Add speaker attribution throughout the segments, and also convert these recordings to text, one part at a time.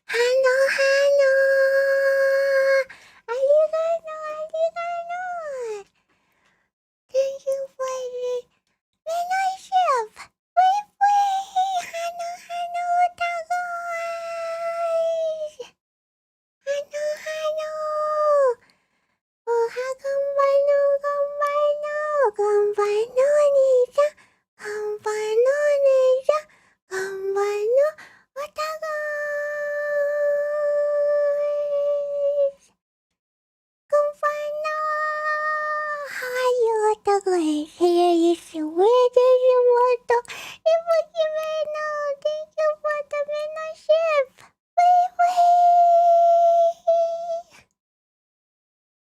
Speaker 1: Hano. Arigato. Thank you for the membership. Wait. Hano. Hano. Oha konbanno. Konbanno ni-chan. Konbanno ni-chan. Konbanno otagai. Konbanno. How are you, otagai? Here is Ibuki Meno. Thank you for the membership. Wait.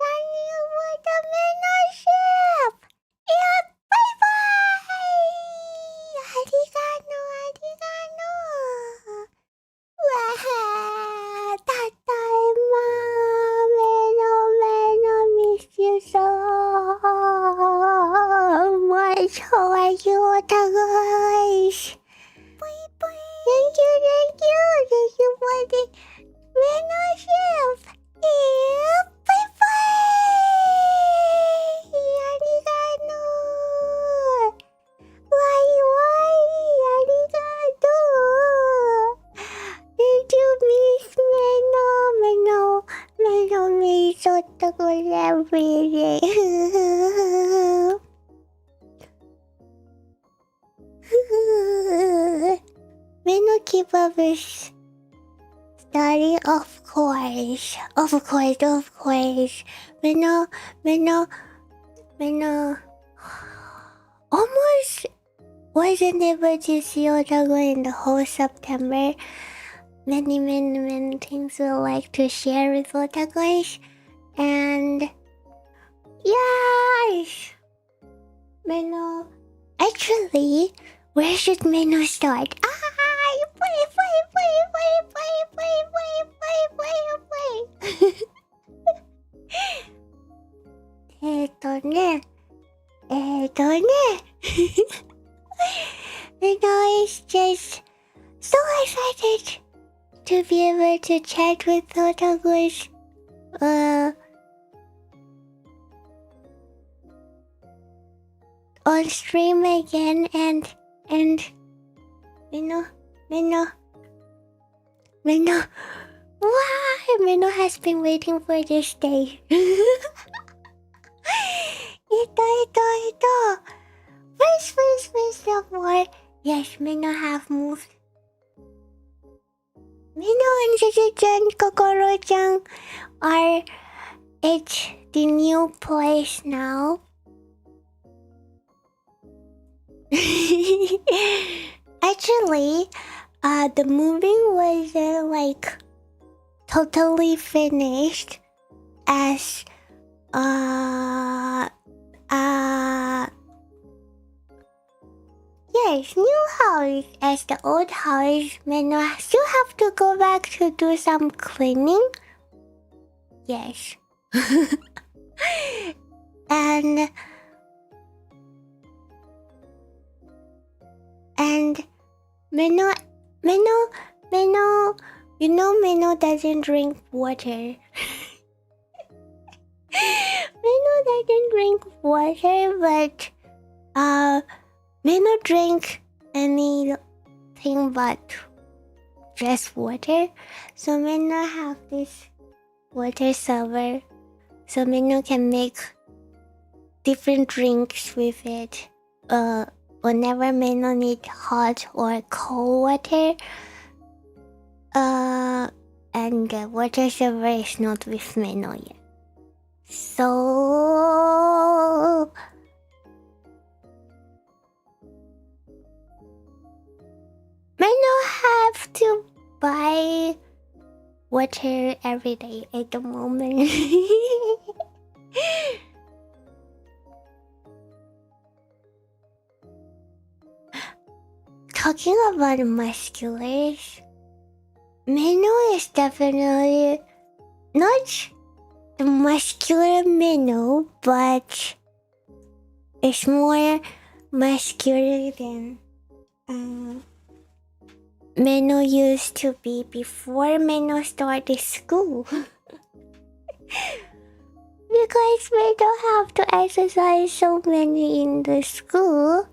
Speaker 1: Thank you for the membership. Yeah, bye. Arigato. Tadaima. Meno, miss you so much. How are you, otagai? Thank you for the membership. Yeah, bye. Arigato. Why, arigato. Did you miss Meno? Meno miss otagai every day. Meno keep up his study, of course. Meno almost wasn't able to see otagai in the whole September. Many things we like to share with otagai. And yes, Meno. Actually, where should Meno start? Wait. Meno is just so excited to be able to chat with otagai. On stream again and Meno. Why? Meno has been waiting for this day. Ito. First of all, yes, Meno have moved. Meno and Gigi-chan, Kokoro-chan are at the new place now. Actually, the movie wasn't totally finished as yes, new house. As the old house, Meno still have to go back to do some cleaning. Yes. And Meno, you know Meno doesn't drink water. Meno doesn't drink water, but Meno drink anything but just water. So Meno have this water server, so Meno can make different drinks with it. Whenever Meno need hot or cold water, and the water server is not with Meno yet. So Meno have to buy water every day at the moment. Talking about musculars, Meno is definitely not the muscular Meno, but it's more muscular than Meno used to be before Meno started school. Because we don't have to exercise so many in the school.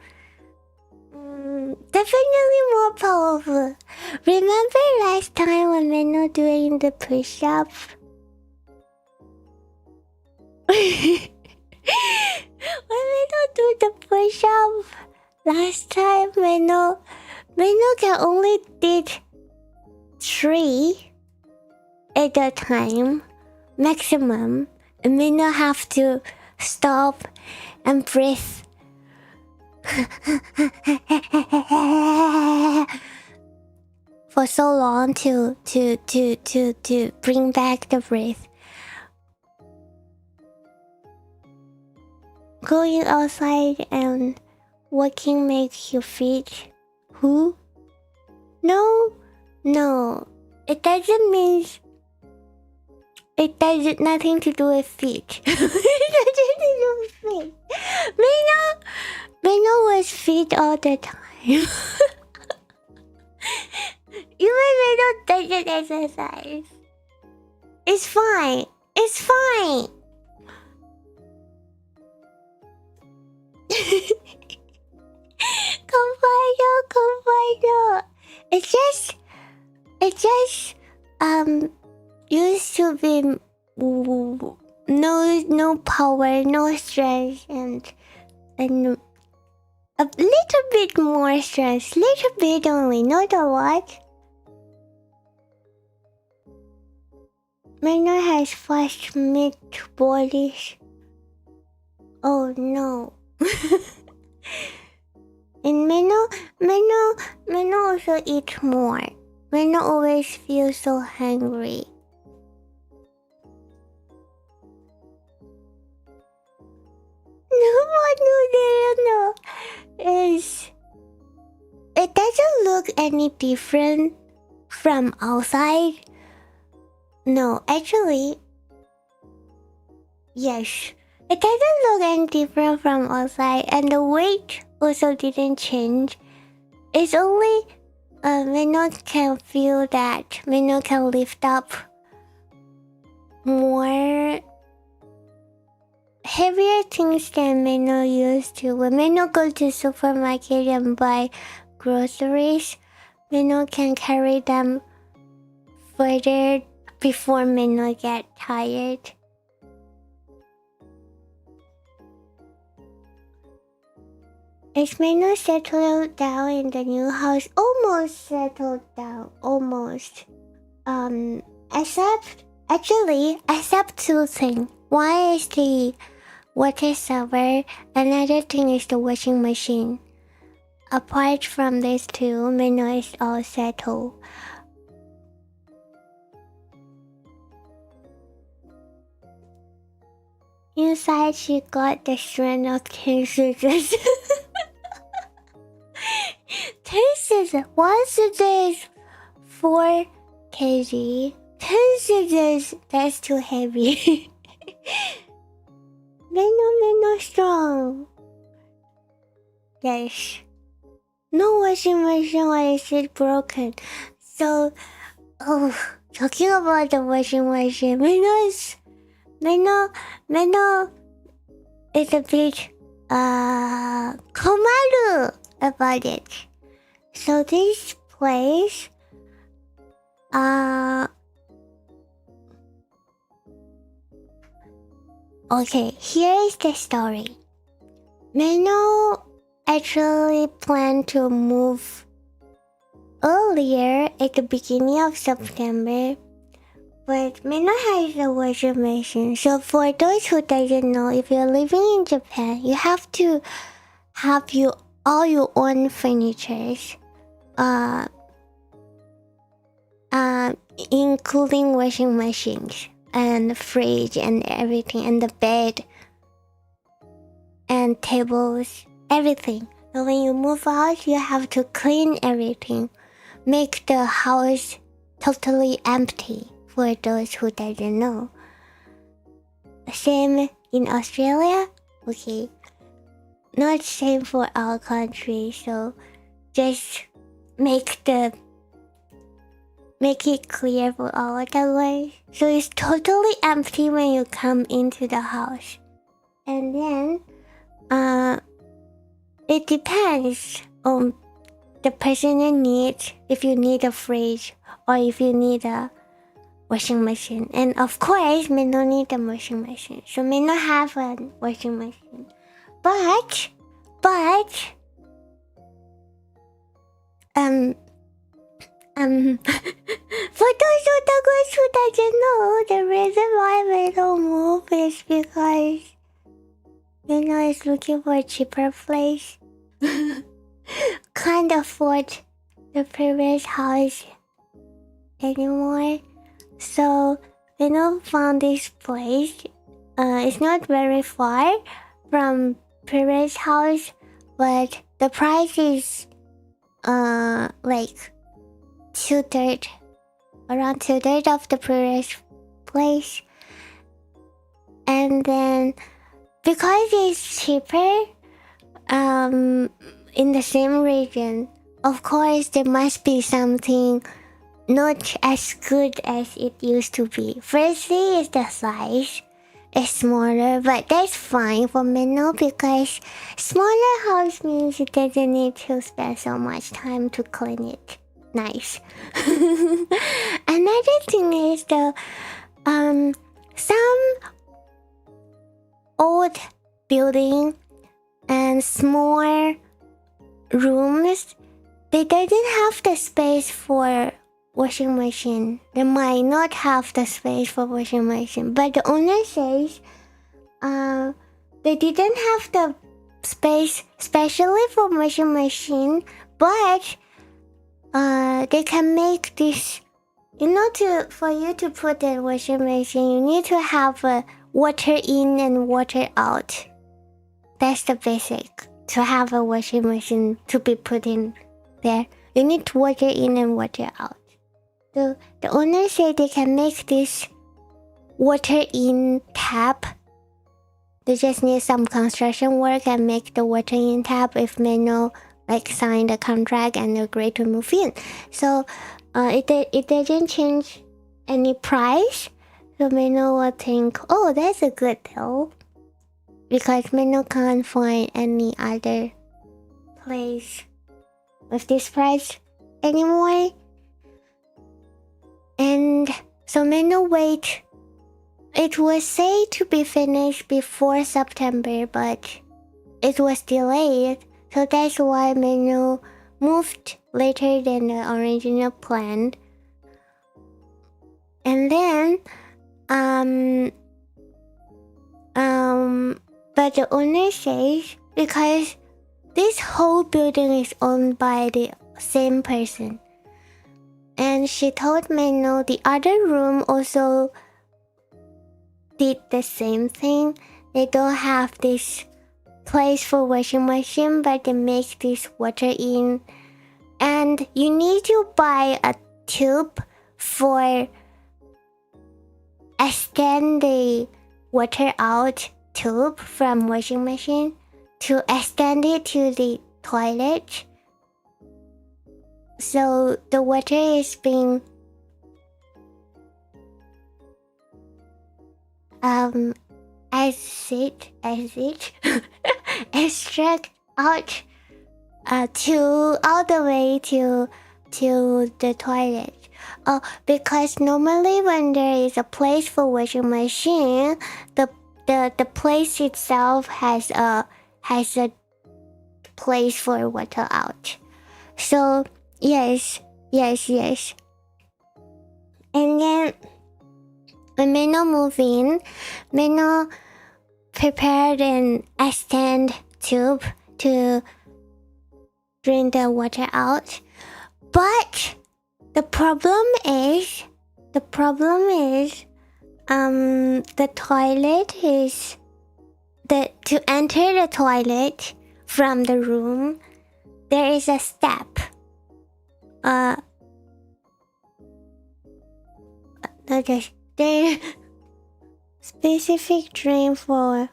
Speaker 1: Definitely more powerful. Remember last time when Meno doing the push-up? When Meno do the push-up last time, Meno can only did 3 at a time maximum. And Meno have to stop and breathe. For so long to bring back the breath. Going outside and walking makes you fit. Who? No. It doesn't mean. It does nothing to do with feet. It doesn't do with feet. Meno was fit all the time. Even Meno doesn't exercise. It's fine. It's fine. Confino. It's just used to be no power, no strength, and a little bit more strength, little bit only, not a lot. Meno has fast mid bodies. Oh no. And Meno also eats more. Meno always feels so hungry. No, it doesn't look any different from outside. No, actually, yes. It doesn't look any different from outside, and the weight also didn't change. It's only Meno can feel that Meno can lift up more heavier things than Meno used to. When Meno goes to supermarket and buy groceries, Meno can carry them further before Meno get tired. Is Meno settled down in the new house? Almost settled down. Almost. Except 2 things. One is the water server. Another thing is the washing machine. Apart from these 2, Meno is all settled. Inside, she got the strand of 10 scissors. 10 scissors. 1 scissor is 4 kg. 10 scissors, that's too heavy. Meno strong. Yes. No washing machine, why is it broken? So, talking about the washing machine, Meno is a bit komaru about it. So this place okay, here is the story. Meno actually planned to move earlier at the beginning of September, but Meno has a washing machine. So for those who doesn't know, if you're living in Japan, you have to have all your own furnitures, including washing machines and fridge and everything, and the bed and tables, everything. So when you move out, you have to clean everything, make the house totally empty. For those who doesn't know, same in Australia. Okay, not same for our country. So just make the make it clear for all the way. So it's totally empty when you come into the house. And then it depends on the person you need, if you need a fridge or if you need a washing machine. And of course, me no need a washing machine. So me no have a washing machine. But for those otakus who doesn't know, the reason why we don't move is because Meno is looking for a cheaper place. Can't afford the previous house anymore. So Meno found this place. It's not very far from previous house, but the price is like around 2/3 of the previous place. And then because it's cheaper in the same region, of course there must be something not as good as it used to be. Firstly is the size. It's smaller, but that's fine for Meno because smaller house means it doesn't need to spend so much time to clean it. Nice. Another thing is some old building and small rooms, they didn't have the space for washing machine. They might not have the space for washing machine, but the owner says they didn't have the space specially for washing machine, but they can make this, for you to put the washing machine, you need to have a water in and water out. That's the basic. To have a washing machine to be put in there, you need water in and water out. So the owner said they can make this water in tap. They just need some construction work and make the water in tap if Meno sign the contract and agree to move in. So it doesn't change any price. So Meno will think, oh, that's a good deal, because Meno can't find any other place with this price anymore. And so Meno wait. It was said to be finished before September, but it was delayed. So that's why Meno moved later than the original plan. And then but the owner says because this whole building is owned by the same person, and she told Meno the other room also did the same thing. They don't have this place for washing machine, but they make this water in, and you need to buy a tube for extend the water out tube from washing machine to extend it to the toilet. So the water is being extract out to all the way to the toilet. Oh, because normally when there is a place for washing machine, the place itself has a place for water out. So yes. And then when Meno moved in, Meno prepared an extend tube to drain the water out. But the problem is the toilet is to enter the toilet from the room, there is a step. There specific drain for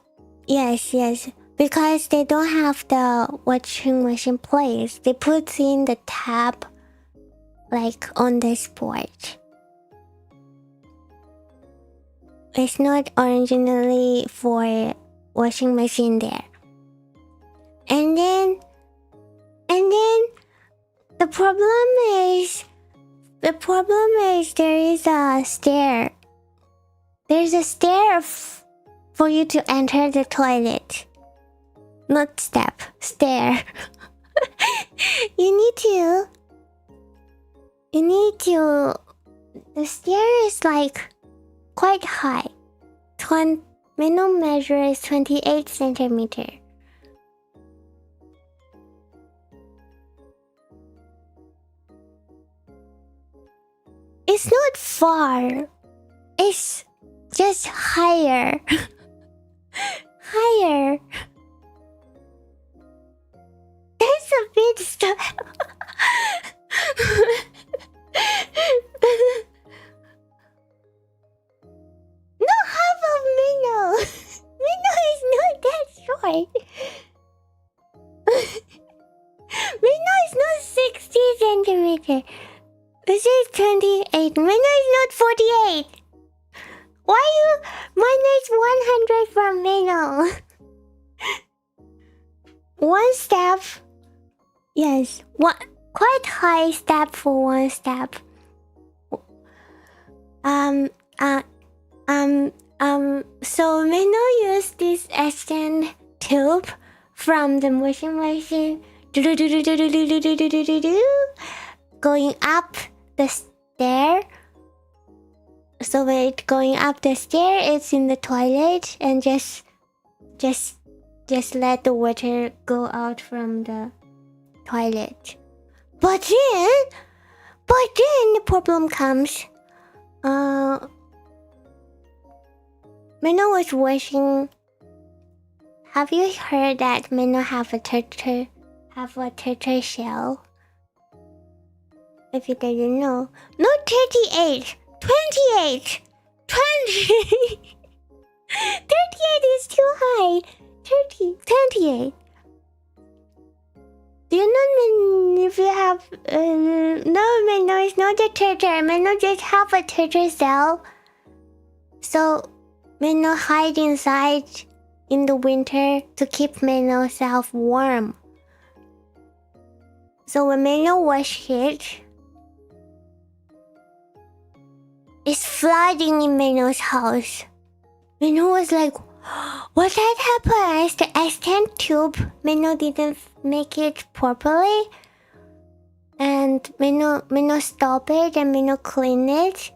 Speaker 1: yes, because they don't have the washing machine place. They put in the tap like on the spot. It's not originally for washing machine there. And then the problem is there is a stair. There's a stair for you to enter the toilet. Not step, stair. You need to. The stair is like quite high. Minimum measure is 28 centimeter. It's not far. It's just higher. Higher. There's a bit stuff. No, half of Meno. Meno is not that short. Meno is not 60 centimeter. This is 28. Meno is not 48. Why you minus 100 from Meno? One step. Yes, one quite high step for one step. So Meno used this extend tube from the washing machine, going up the stair. So when it's going up the stair, it's in the toilet, and just let the water go out from the toilet. But then the problem comes. Meno was washing. Have you heard that Meno have a turtle shell? If you didn't know. Not 38, 28, 20. 38 is too high. 30, 28. Do you know if you have... no, Meno is not a turtle. Meno just have a turtle shell. So, Meno hide inside in the winter to keep Meno self warm. So when Meno wash it, it's flooding in Meno's house. Meno was like, what had happened? It's the extend tube. Meno didn't make it properly. And Meno stopped it and Meno cleaned it.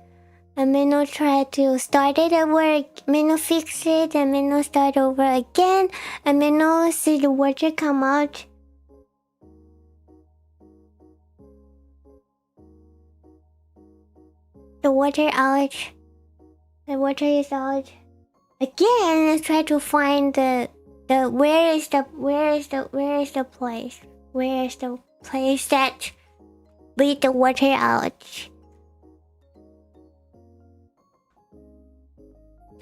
Speaker 1: And Meno tried to start it over. Meno fixed it and Meno start over again. And Meno see the water come out. The water out. The water is out. Again, let's try to find the where is the place? Where is the place that lead the water out?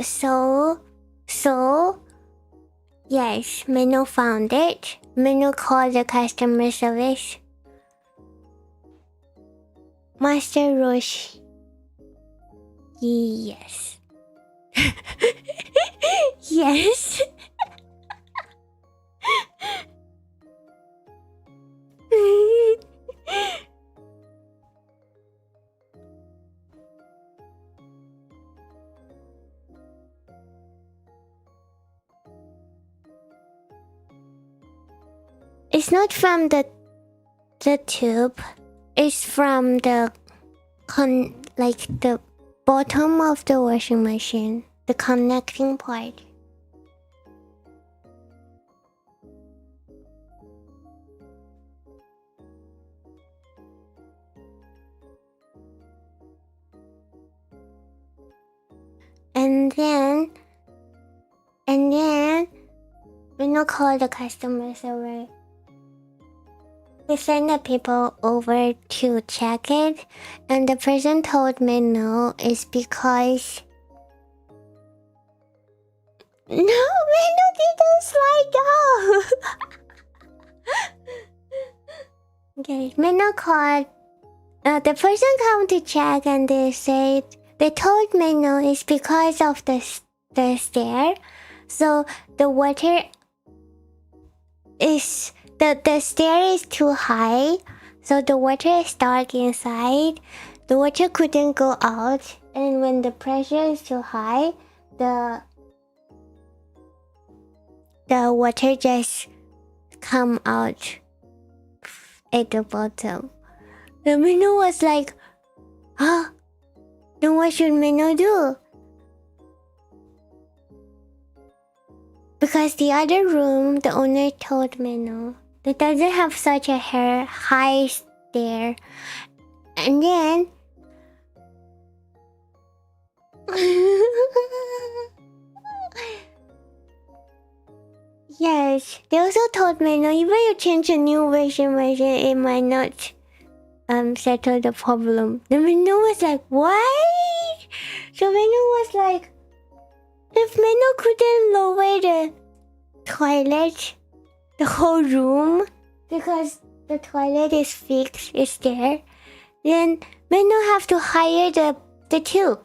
Speaker 1: So yes, Meno found it. Meno called the customer service. Master Roshi. Yes. Yes. It's not from the tube. It's from the the bottom of the washing machine, the connecting part. And then Meno called the customer service. We sent the people over to check it, and the person told Meno it's because... No, Meno didn't slide off! Okay, Meno called The person come to check and they said they told Meno it's because of the stair. So the water is the stair is too high, so the water is stuck inside. The water couldn't go out, and when the pressure is too high, the water just come out at the bottom. The Meno was like, huh? Then what should Meno do? Because the other room, the owner told Meno, that doesn't have such a high stair. And then... yes, they also told Meno, even if you change a new washing machine, it might not settle the problem. The Meno was like, what? So Meno was like, if Meno couldn't lower the toilet, the whole room, because the toilet is fixed, it's there, then Meno have to hire the tube.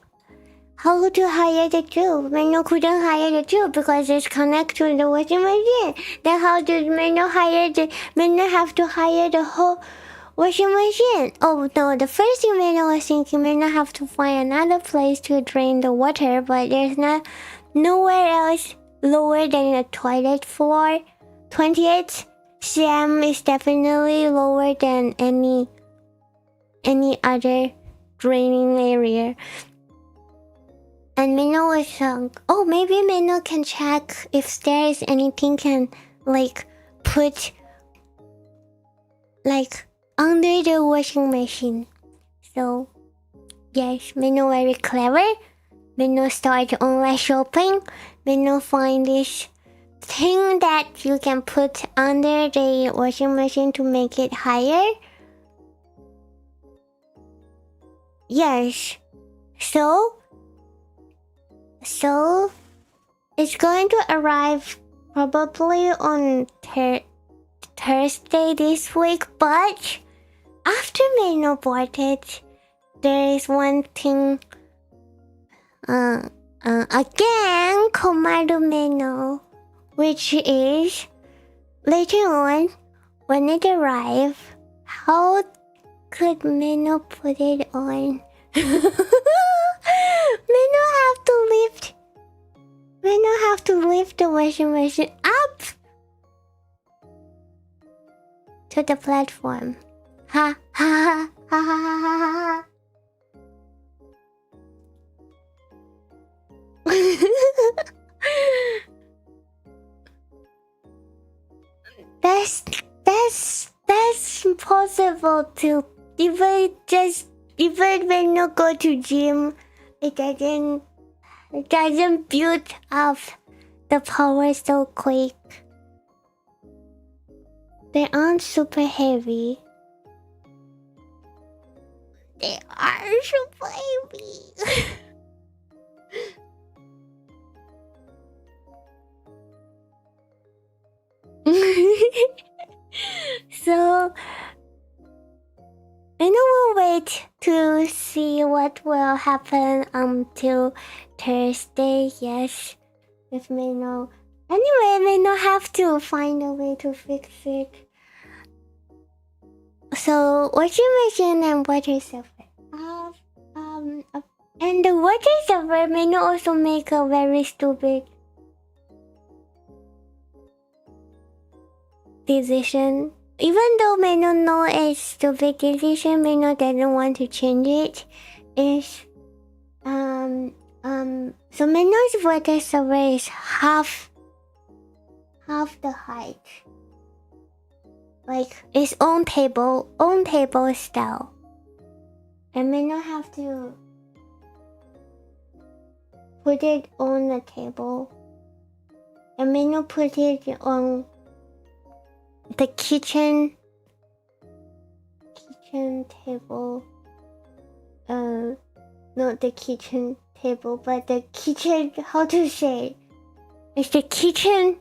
Speaker 1: How to hire the tube? Meno couldn't hire the tube because it's connected to the washing machine. Then how did Meno have to hire the whole washing machine? Oh no, the first thing Meno was thinking, Meno have to find another place to drain the water, but there's nowhere else lower than the toilet floor. 28 cm is definitely lower than any other draining area. And Meno was like, oh, maybe Meno can check if there is anything can put under the washing machine. So yes, Meno very clever. Meno start online shopping. Meno find this thing that you can put under the washing machine to make it higher. Yes. So it's going to arrive probably on Thursday this week, but after Meno bought it, there is one thing again Komaru Meno, which is later on when it arrives, how could Meno put it on? Meno have to lift the washing machine up to the platform. Ha ha ha ha ha ha ha. That's impossible to even when you go to gym, it doesn't build up the power so quick. They aren't super heavy. They are super heavy. So I know we'll wait to see what will happen until Thursday. Yes, with Meno. Anyway, Meno have to find a way to fix it. So washing machine and water saver. And the water saver, Meno also make a very stupid decision. Even though Meno know it's stupid decision, Meno doesn't want to change it. So Meno's water saver is half the height. Like its own table style. And Meno have to put it on the table. And Meno put it on the kitchen table. Not the kitchen table, but the kitchen, how to say? It's the kitchen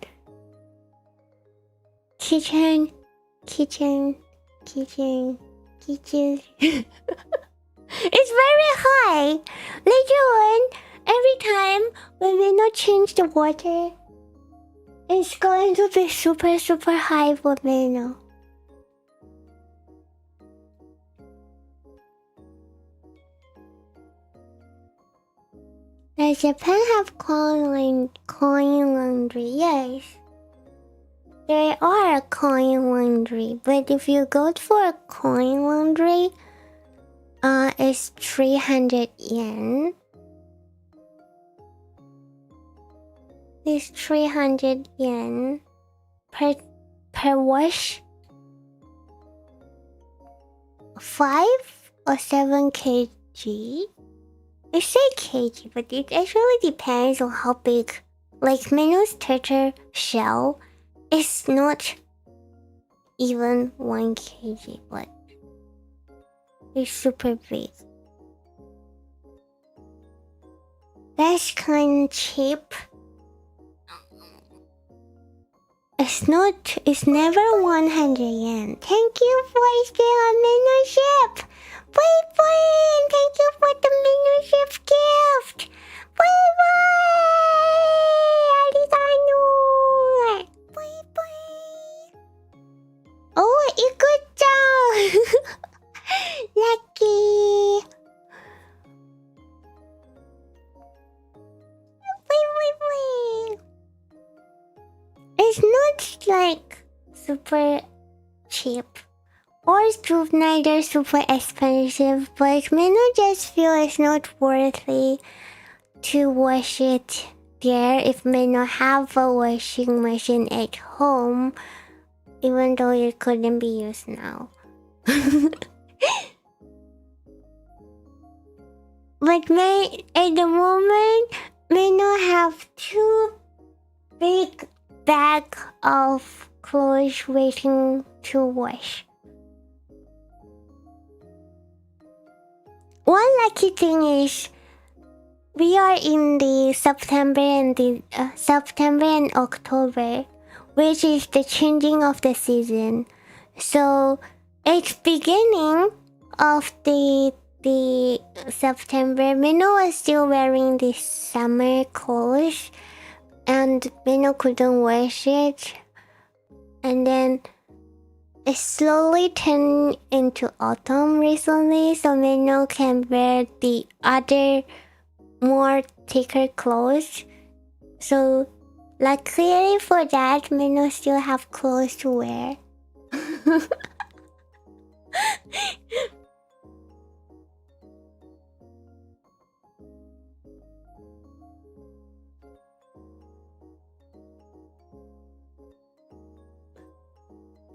Speaker 1: Kitchen. It's very high. Later on, every time when we not change the water, it's going to be super high for Meno. Does Japan have coin laundry? Yes. There are a coin laundry, but if you go for a coin laundry, it's 300 yen. It's 300 yen per wash. 5 or 7 kg? I say kg, but it actually depends on how big. Like Meno's turtle shell is not even 1 kg, but it's super big. That's kind of cheap. It's never 100 yen. Thank you for staying on Meno ship. Bye bye, and thank you for the Meno ship gift. Bye bye, arigato. Bye bye. Oh, Ikuchan. Lucky. Bye bye bye. It's not like super cheap or neither super expensive, but Meno just feel it's not worthy to wash it there if Meno have a washing machine at home, even though it couldn't be used now. But at the moment, Meno have 2 big bag of clothes waiting to wash. One lucky thing is we are in the September and October, which is the changing of the season. So it's beginning of the September. Meno was still wearing the summer clothes, and Meno couldn't wash it. And then it slowly turned into autumn recently, so Meno can wear the other more thicker clothes. So luckily for that, Meno still have clothes to wear.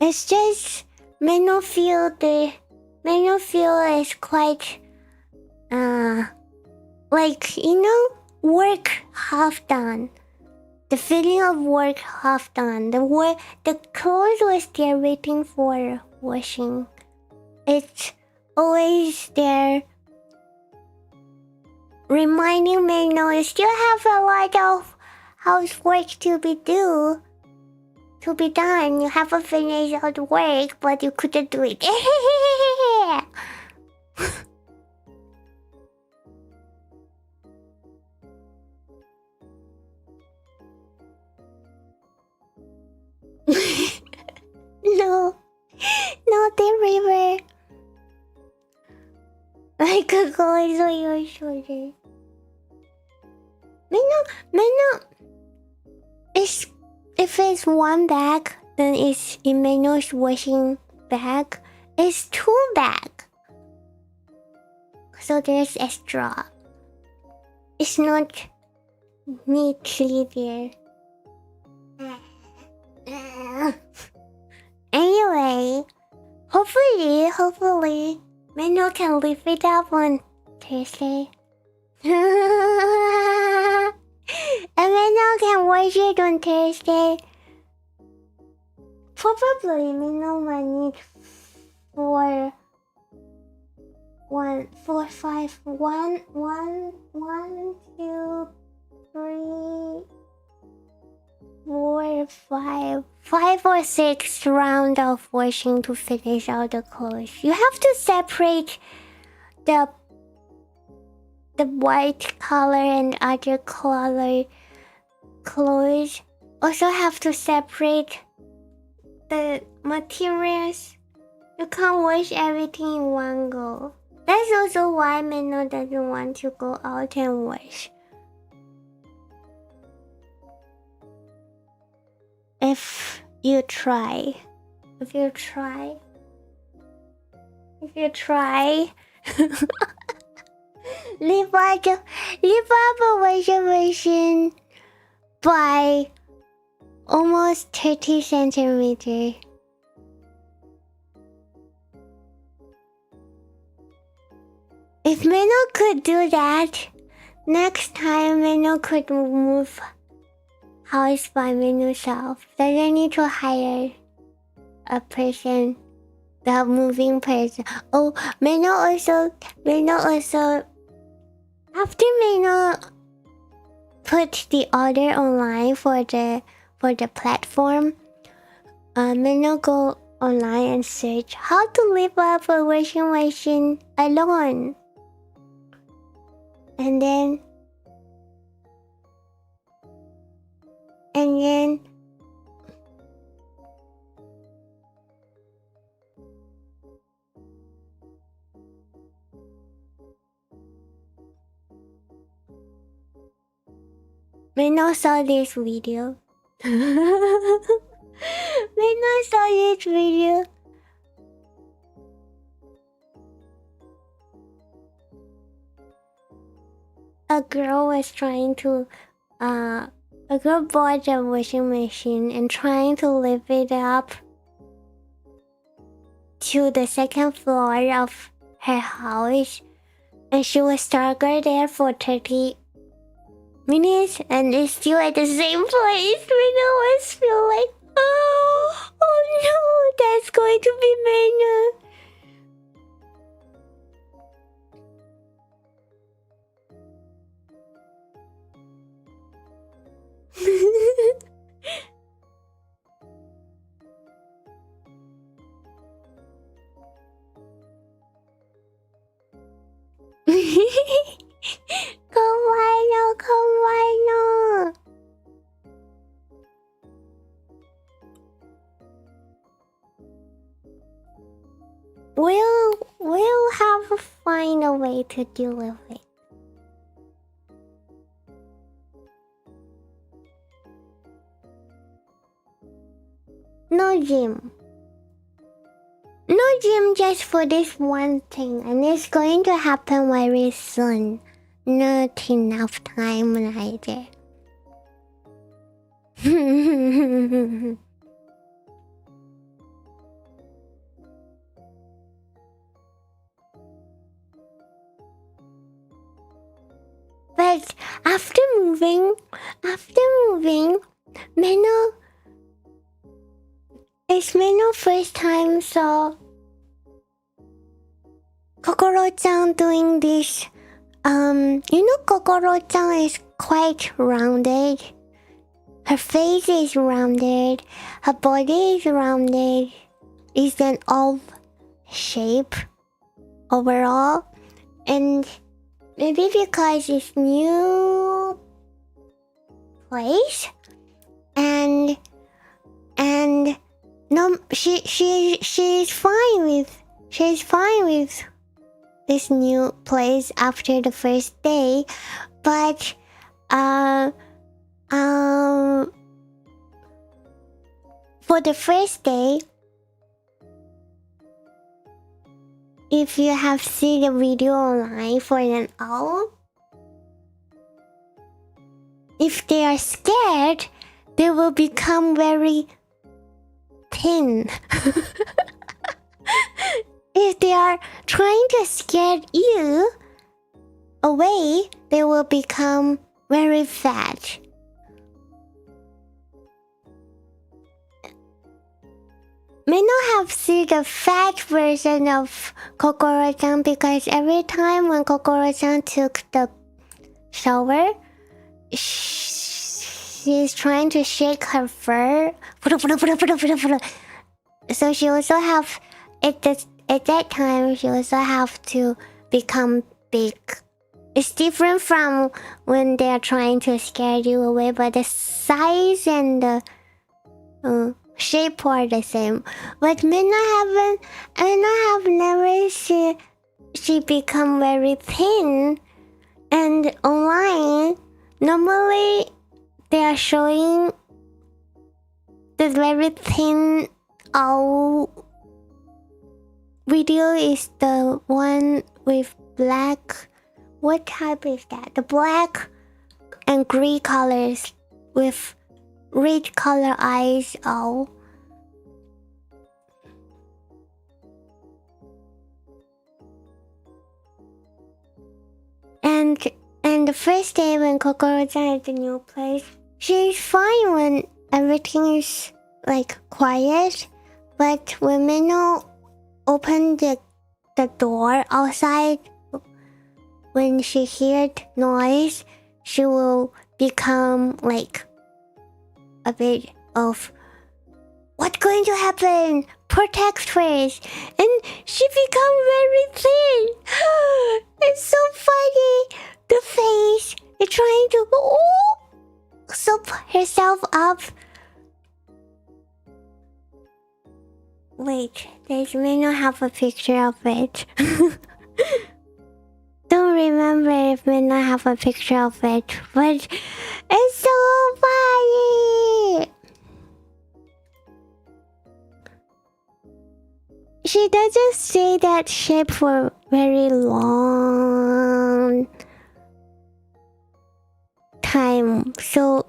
Speaker 1: It's just Meno feel is quite like, you know, work half done. The feeling of work half done. The clothes was there waiting for washing. It's always there reminding Meno you still have a lot of housework to be done. You haven't finished all the work, but you couldn't do it. No, the river. Like a goes on your shoulder. Meno is, if it's 1 bag, then it's in Meno's washing bag. It's 2 bag. So there's extra. It's not neatly there. Anyway, hopefully, Meno can lift it up on Thursday. And Meno can wash it on Thursday. Probably Meno might need 4, 1, 4, 5, 1, 1, 1, 2, 3, 4, 5 or 6 round of washing to finish all the clothes. You have to separate the white color and other color clothes. Also have to separate the materials. You can't wash everything in one go. That's also why Meno doesn't want to go out and wash. If you try, leave out a washing machine by almost 30 centimeters. If Meno could do that, next time Meno could move house by himself. Doesn't need to hire a person, the moving person. Oh, Meno also after Meno put the order online for the platform, Meno go online and search how to lift up a washing machine alone. And then Meno saw this video. Meno saw this video. A girl bought a washing machine and trying to lift it up to the second floor of her house, and she was stuck there for 30 minutes and is still at the same place. Meno was feel like, oh no, that's going to be Meno. Come on. We'll have to find a way to deal with it. No gym just for this one thing, and it's going to happen very soon. Not enough time either. But after moving, it's Meno's first time saw Kokoro-chan doing this. Kokoro-chan is quite rounded. Her face is rounded. Her body is rounded. It's an oval shape overall. And maybe because it's new place. And no, she's fine with this new place after the first day, but for the first day, if you have seen the video online for an hour, if they are scared, they will become very thin. If they are trying to scare you away, they will become very fat. Meno have seen the fat version of Kokoro-chan because every time when Kokoro-chan took the shower, she's trying to shake her fur. So she also have at that time she also have to become big. It's different from when they're trying to scare you away, but the size and the shape are the same. But Mena have never seen she become very thin. And online, normally they are showing the very thin video is the one with black. What type is that? The black and green colors with red color eyes. And the first day when Kokoro-chan at the new place, she's fine when everything is like quiet. But when Meno opened the door outside, when she heard noise, she will become like a bit of what's going to happen? Protect first. And she become very thin. It's so funny. The face is trying to soap herself up. Wait, may not have a picture of it. Don't remember if may not have a picture of it, but it's so funny. She doesn't say that shape for very long time, so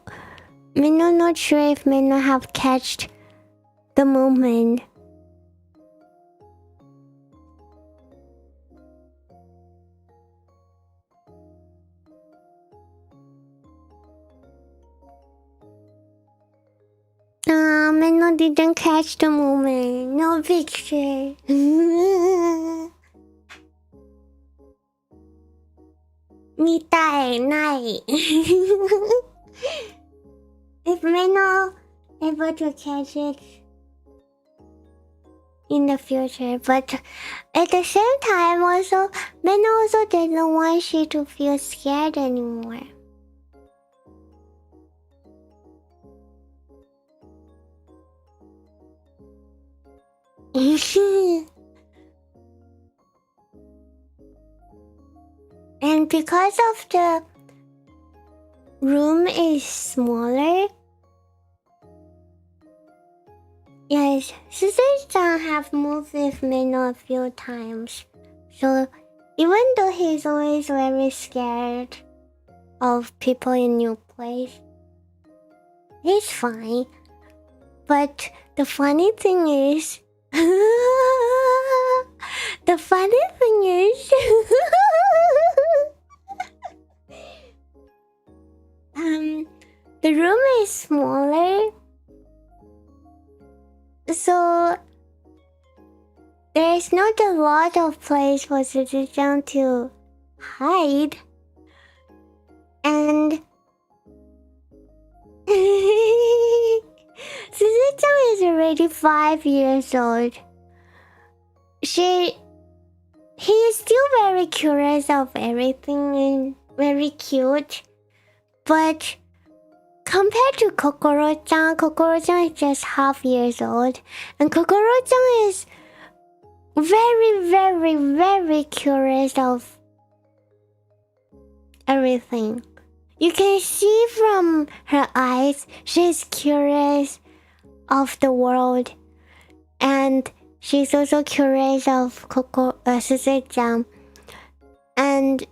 Speaker 1: Meno not sure if Meno have catched the moment. Meno didn't catch the moment. No picture. Mitai, nai. If Meno able to catch it in the future, but at the same time also, Meno also didn't want she to feel scared anymore. And because of the room is smaller, yes, Suzuki-chan have moved with Meno a few times. So even though he's always very scared of people in new place, he's fine. But the funny thing is, the room is smaller, so there's not a lot of place for Suzuki-chan to hide. And Suzuki-chan is already 5 years old. He is still very curious of everything and very cute. But compared to Kokoro-chan, Kokoro-chan is just half years old. And Kokoro-chan is very, very, very curious of everything. You can see from her eyes, she's curious of the world. And she's also curious of Suzuki-chan. And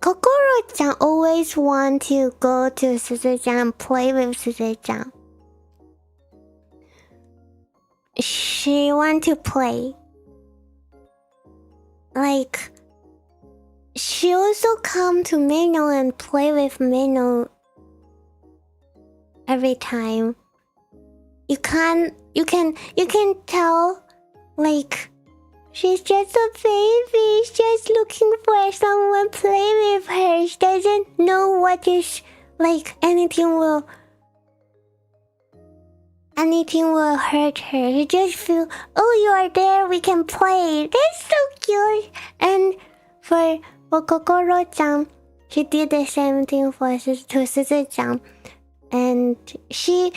Speaker 1: Kokoro-chan always want to go to Suzuki-chan and play with Suzuki-chan. She want to play. Like, she also come to Meno and play with Meno every time. You can tell, like, she's just a baby. She's just looking for someone to play with her. She doesn't know what is, like, anything will anything will hurt her. He just feel, oh, you are there, we can play. That's so cute. And for Kokoro-chan, she did the same thing to Suzu-chan. And she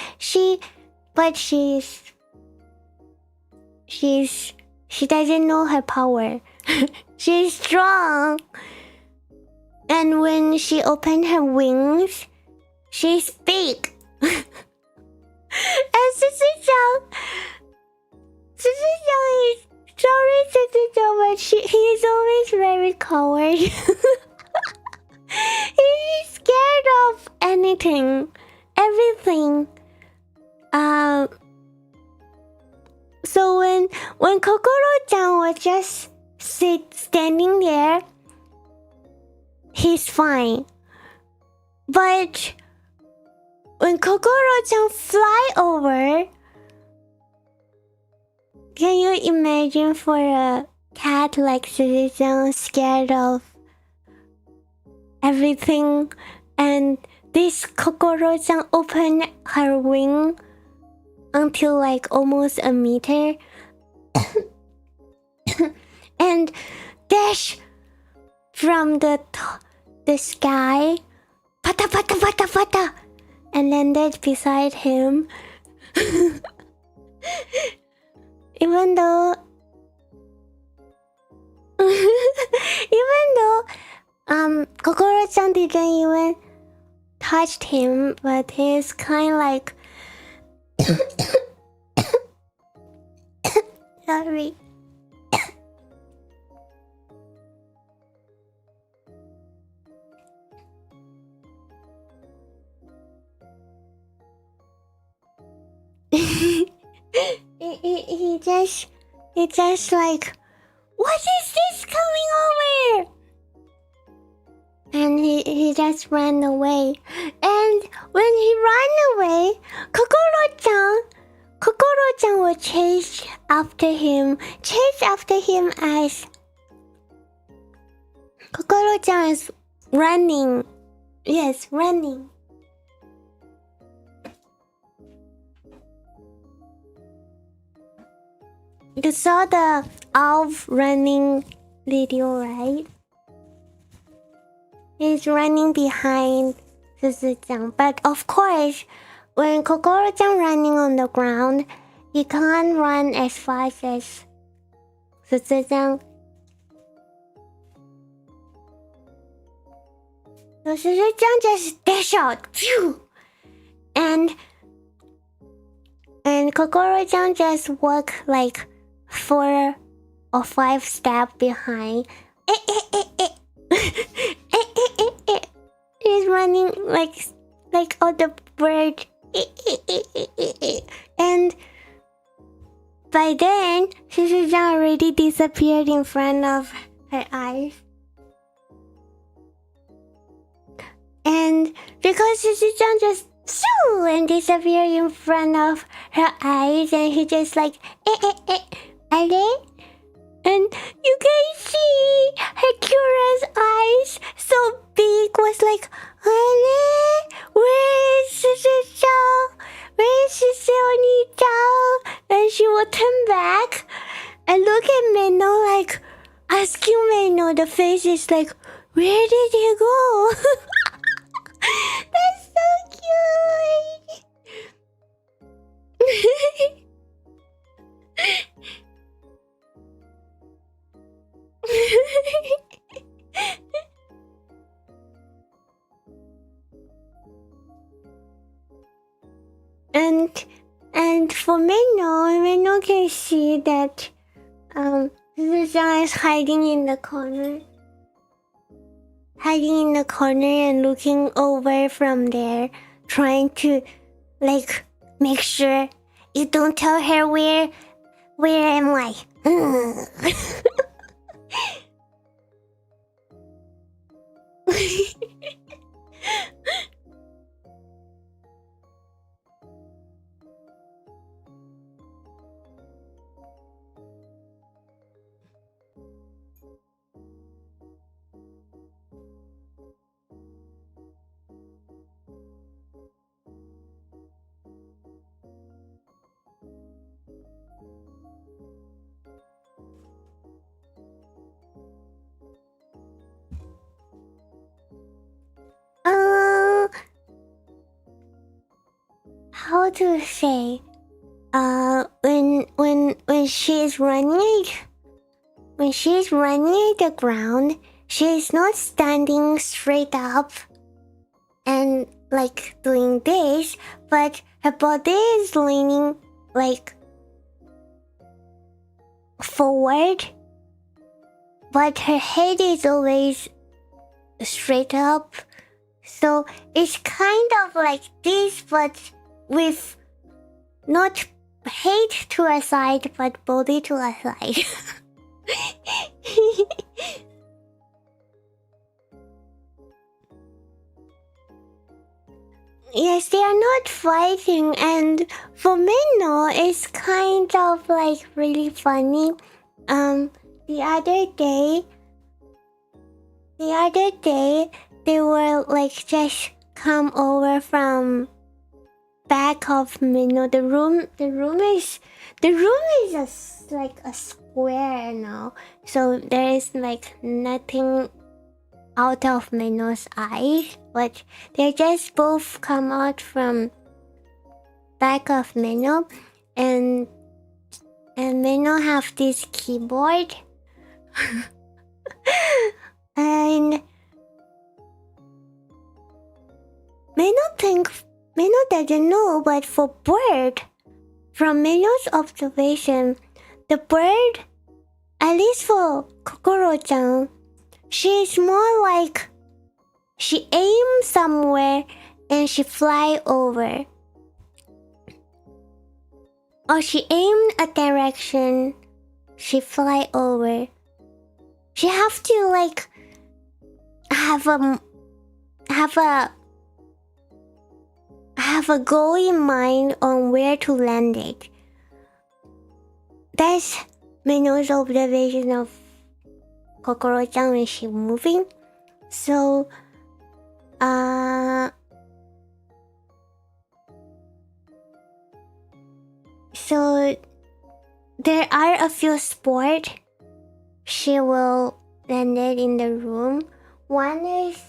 Speaker 1: doesn't know her power. She's strong. And when she opened her wings, she's big. And Suzu-chan is sorry, Suzu-chan, but he's always very coward. He's scared of anything, everything. So when Kokoro-chan was just standing there, he's fine. But when Kokoro-chan fly over, can you imagine for a cat like Suzu-chan scared of everything, and this Kokoro-chan opened her wing until like almost a meter and dash from the sky, pata pata pata pata, and landed beside him. Even though Kokoro-chan didn't even touch him, but he's kind of like sorry. he just like, what is this coming over? And he just ran away. And when he ran away, Kokoro-chan will chase after him as Kokoro-chan is running. Yes, running. You saw the Alf running video, right? He's running behind Suzu-chan. But of course, when Kokoro-chan running on the ground, he can't run as fast as Suzu-chan. So Suzu-chan just dash out. Phew! And Kokoro-chan just walk like 4 or 5 steps behind. He's running like all the bird. And by then, Suzu-chan already disappeared in front of her eyes. And because Suzu-chan just shoo and disappeared in front of her eyes, and he just like are? And you can see Hakura's eyes so big was like, where is Suzu-chan? Where is Suzu-chan? And she will turn back and look at Meno like asking Meno. The face is like, where did he go? That's so cute. And for Meno can see that Suzu-chan is hiding in the corner and looking over from there, trying to like make sure you don't tell her where am I. how to say, when she's running at the ground, she's not standing straight up and like doing this, but her body is leaning like forward, but her head is always straight up. So it's kind of like this, but with not head to a side, but body to a side. Yes, they are not fighting, and for Meno, it's kind of like really funny. The other day, they were like just come over from back of Meno. The room is like a square now, so there is like nothing out of Meno's eyes, but they just both come out from back of Meno, and Meno have this keyboard. And Meno doesn't know, but for bird, from Meno's observation, the bird, at least for Kokoro-chan, she's more like she aims somewhere and she fly over. Or she aimed a direction, she fly over. She have to like have a goal in mind on where to land it. That's Meno's observation of Kokoro-chan when she's moving. So there are a few sports she will land it in the room. One is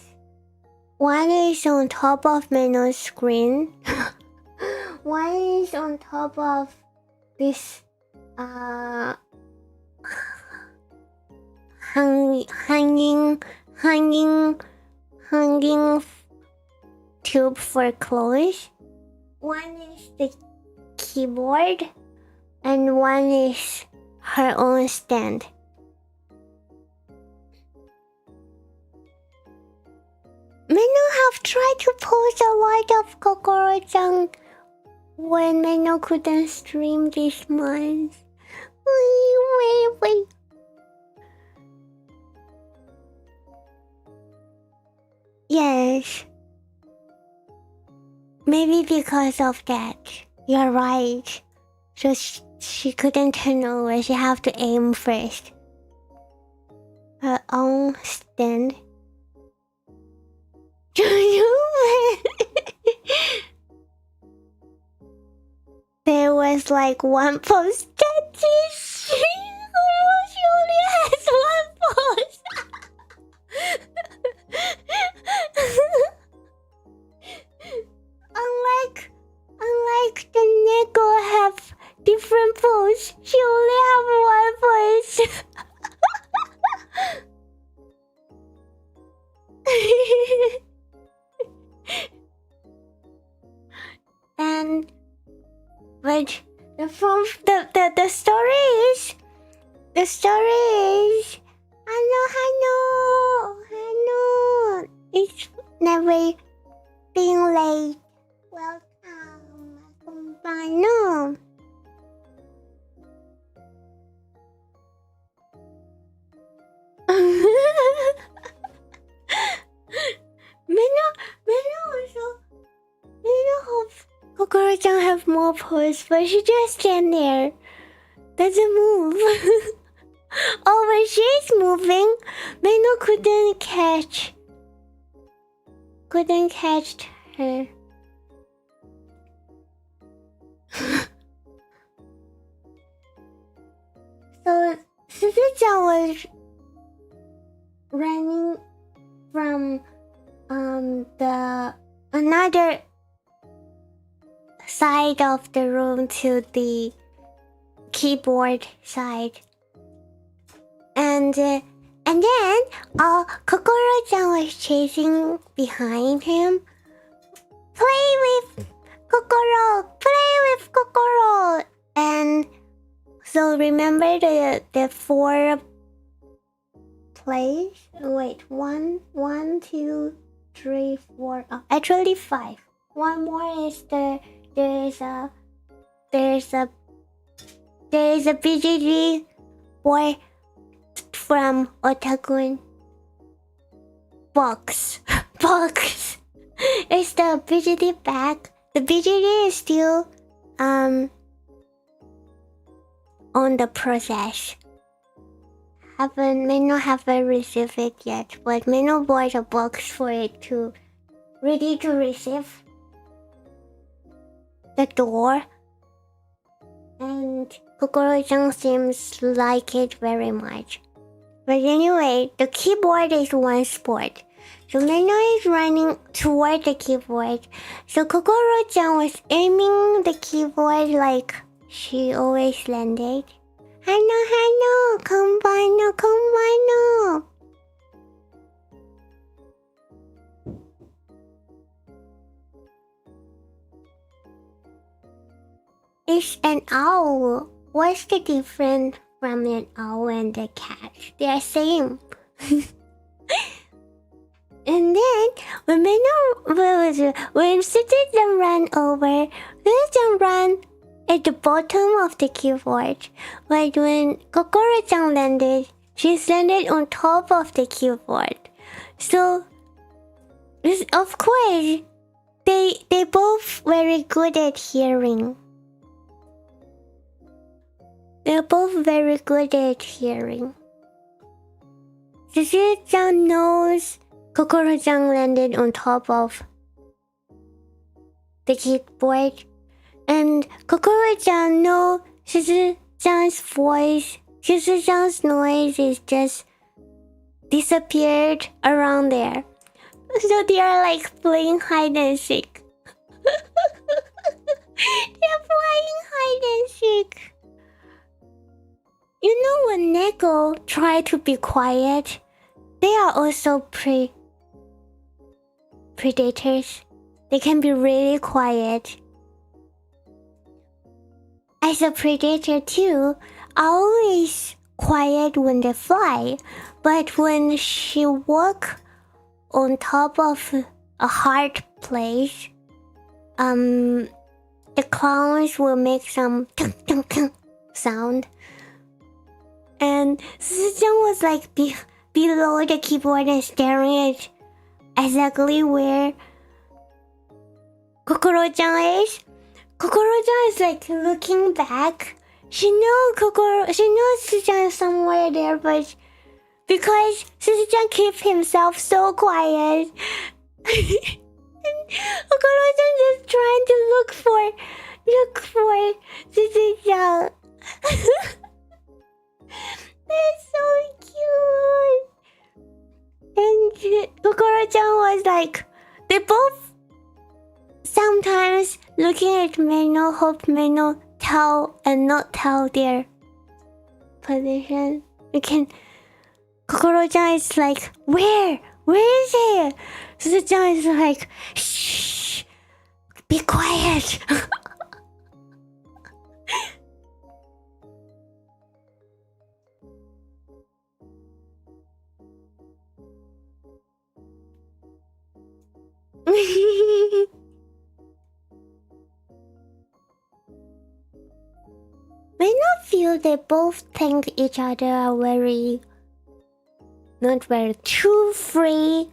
Speaker 1: on top of Meno's screen. One is on top of this hanging tube for clothes. One is the keyboard, and one is her own stand. Meno have tried to post a lot of Kokoro-chan when Meno couldn't stream this month. Wait. Yes. Maybe because of that. You're right. So she couldn't turn over. She have to aim first. Her own stand. There was like one post that she only has one post. Unlike the Neko have different posts, she only have one post. But the story is I know it's never been late. Welcome, Meno. Meno hope Kokoro-chan have more posts, but she just stand there. Doesn't move. Oh, when she's moving, Meno couldn't catch her. So Suzu-chan was running from the another side of the room to the keyboard side. And then Kokoro-chan was chasing behind him. Play with Kokoro! And so remember the 4 plays? Wait, 1, 2, 3, 4. Oh, actually 5. One more is there's a BGG boy from Otakun box. It's the BGD back. The BGD is still on the process. May not have received it yet, but Meno bought a box for it to ready to receive the door. And Kokoro-chan seems like it very much. But anyway, the keyboard is one spot. So Meno is running toward the keyboard. So Kokoro-chan was aiming the keyboard like she always landed. Hano, kombano. It's an owl. What's the difference from an owl and a cat? They are same. And then when Citizen ran over, Citizen ran at the bottom of the keyboard. But when Kokoro-chan landed, she landed on top of the keyboard. So of course they both very good at hearing. They're both very good at hearing. Suzu-chan knows Kokoro-chan landed on top of the keyboard. And Kokoro-chan knows Suzu-chan's voice. Suzu-chan's noise is just disappeared around there. So they are like playing hide and seek. They're playing hide and seek. You know when Neko try to be quiet, they are also predators. They can be really quiet. As a predator too, always quiet when they fly, but when she walk on top of a hard place, the clowns will make some tung tung sound. And Suzu-chan was like below the keyboard and staring at exactly where Kokoro-chan is. Kokoro-chan is like looking back. She knows Suzu-chan is somewhere there, but because Suzu-chan keeps himself so quiet, and Kokoro-chan just trying to look for Suzu-chan. They're so cute. And Kokoro-chan was like, they both sometimes looking at Meno, hope Meno tell and not tell their position. Kokoro-chan is like, where is he? Suzu-chan is like, shh, be quiet. I not feel they both think each other are not very too free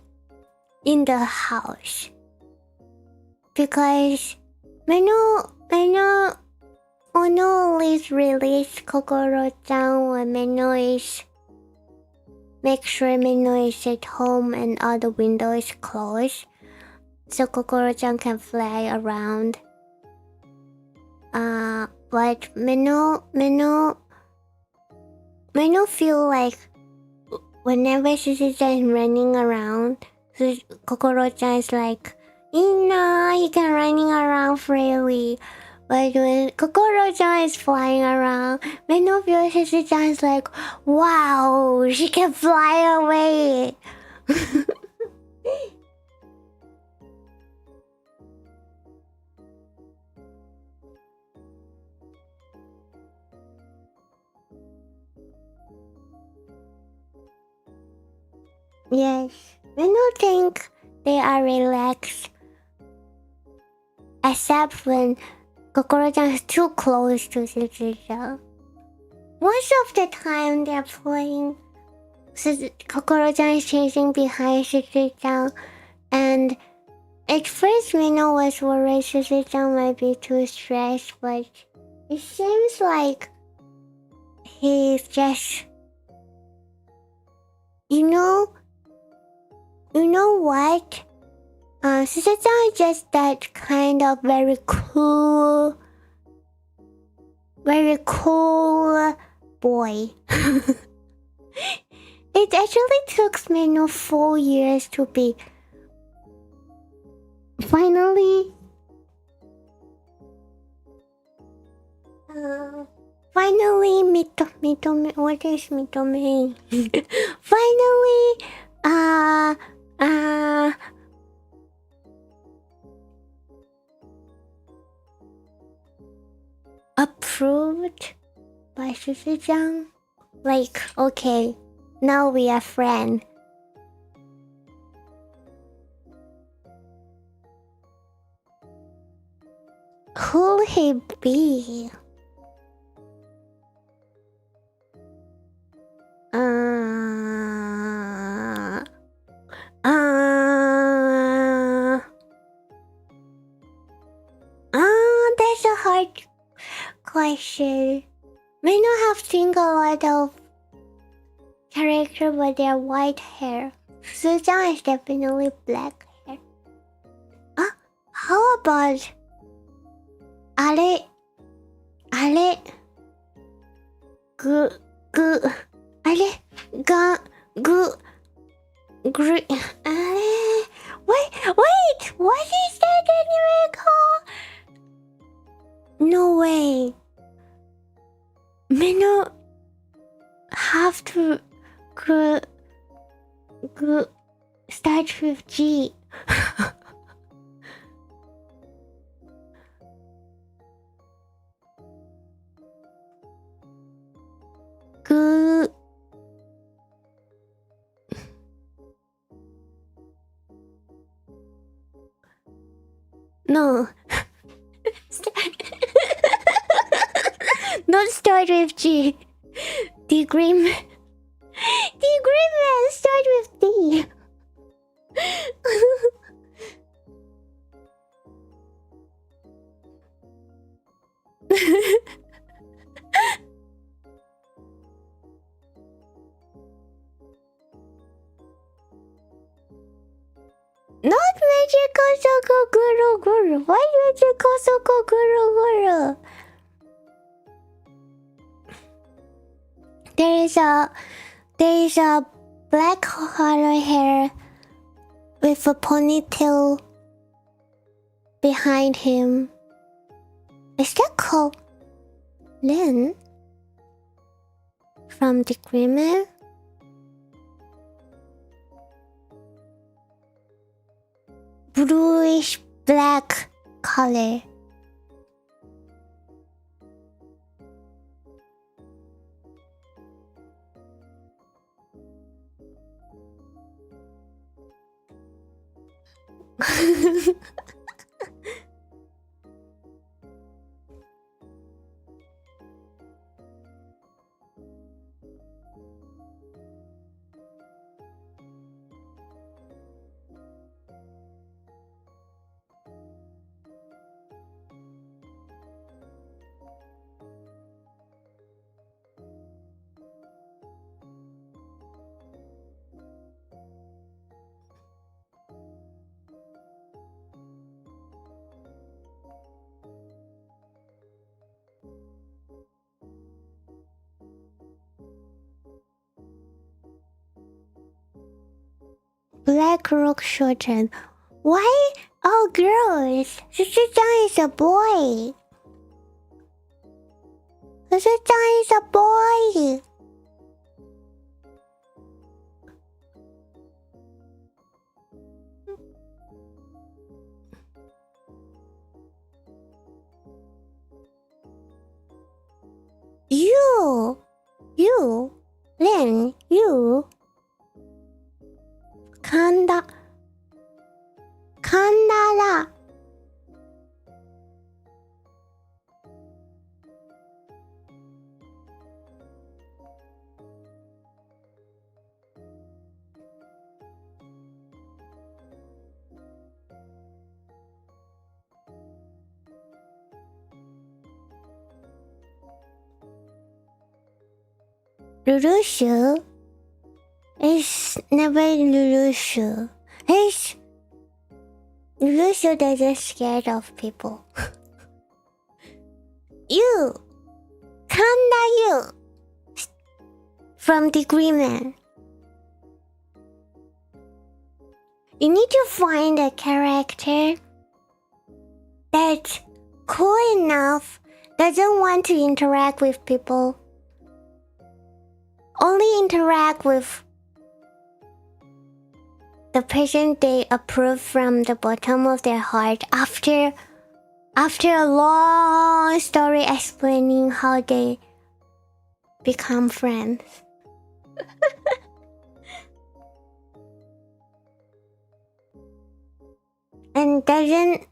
Speaker 1: in the house. Because Meno always release Kokoro-chan when make sure Meno is at home and all the windows closed, so Kokoro-chan can fly around. But Meno feel like whenever Suzu-chan is running around, Kokoro-chan is like, You know, he can running around freely. But when Kokoro-chan is flying around, Meno feels Shishi-chan is like, wow, she can fly away. Yes, Meno think they are relaxed. Except when Kokoro-chan is too close to Shishi-chan. Most of the time they're playing, Kokoro-chan is chasing behind Shishi-chan, and at first Meno was worried Shishi-chan might be too stressed, but it seems like he's just, you know what? Shishi-chan is just that kind of very cool boy. It actually took Meno 4 years to be finally Mitome, what is Mitome? Finally approved by Shishi-chan. Like, okay, now we are friends. Who'll he be? That's a hard question. May not have seen a lot of character, but they're white hair. Susan is definitely black hair. How about Ale? Wait, what is that anime called? No way. Meno have to start with G. No. Don't start with G. The Green Man start with D. Not Magical Soko Guru Guru. Why Magical Soko Guru Guru? There is a black color hair with a ponytail behind him. Is that called Lin from the Green Man? Bluish black color. Black rock shortened. Why Oh, girls. Susu-chan is a boy. Susu-chan is a boy. You, Len, you. Kanda. Kandara. Lurushu is never Lurushu. Lurushu doesn't scared of people. You! Kanda you! From Degree Man. You need to find a character that's cool enough, doesn't want to interact with people. Only interact with the person they approve from the bottom of their heart after a long story explaining how they become friends. And doesn't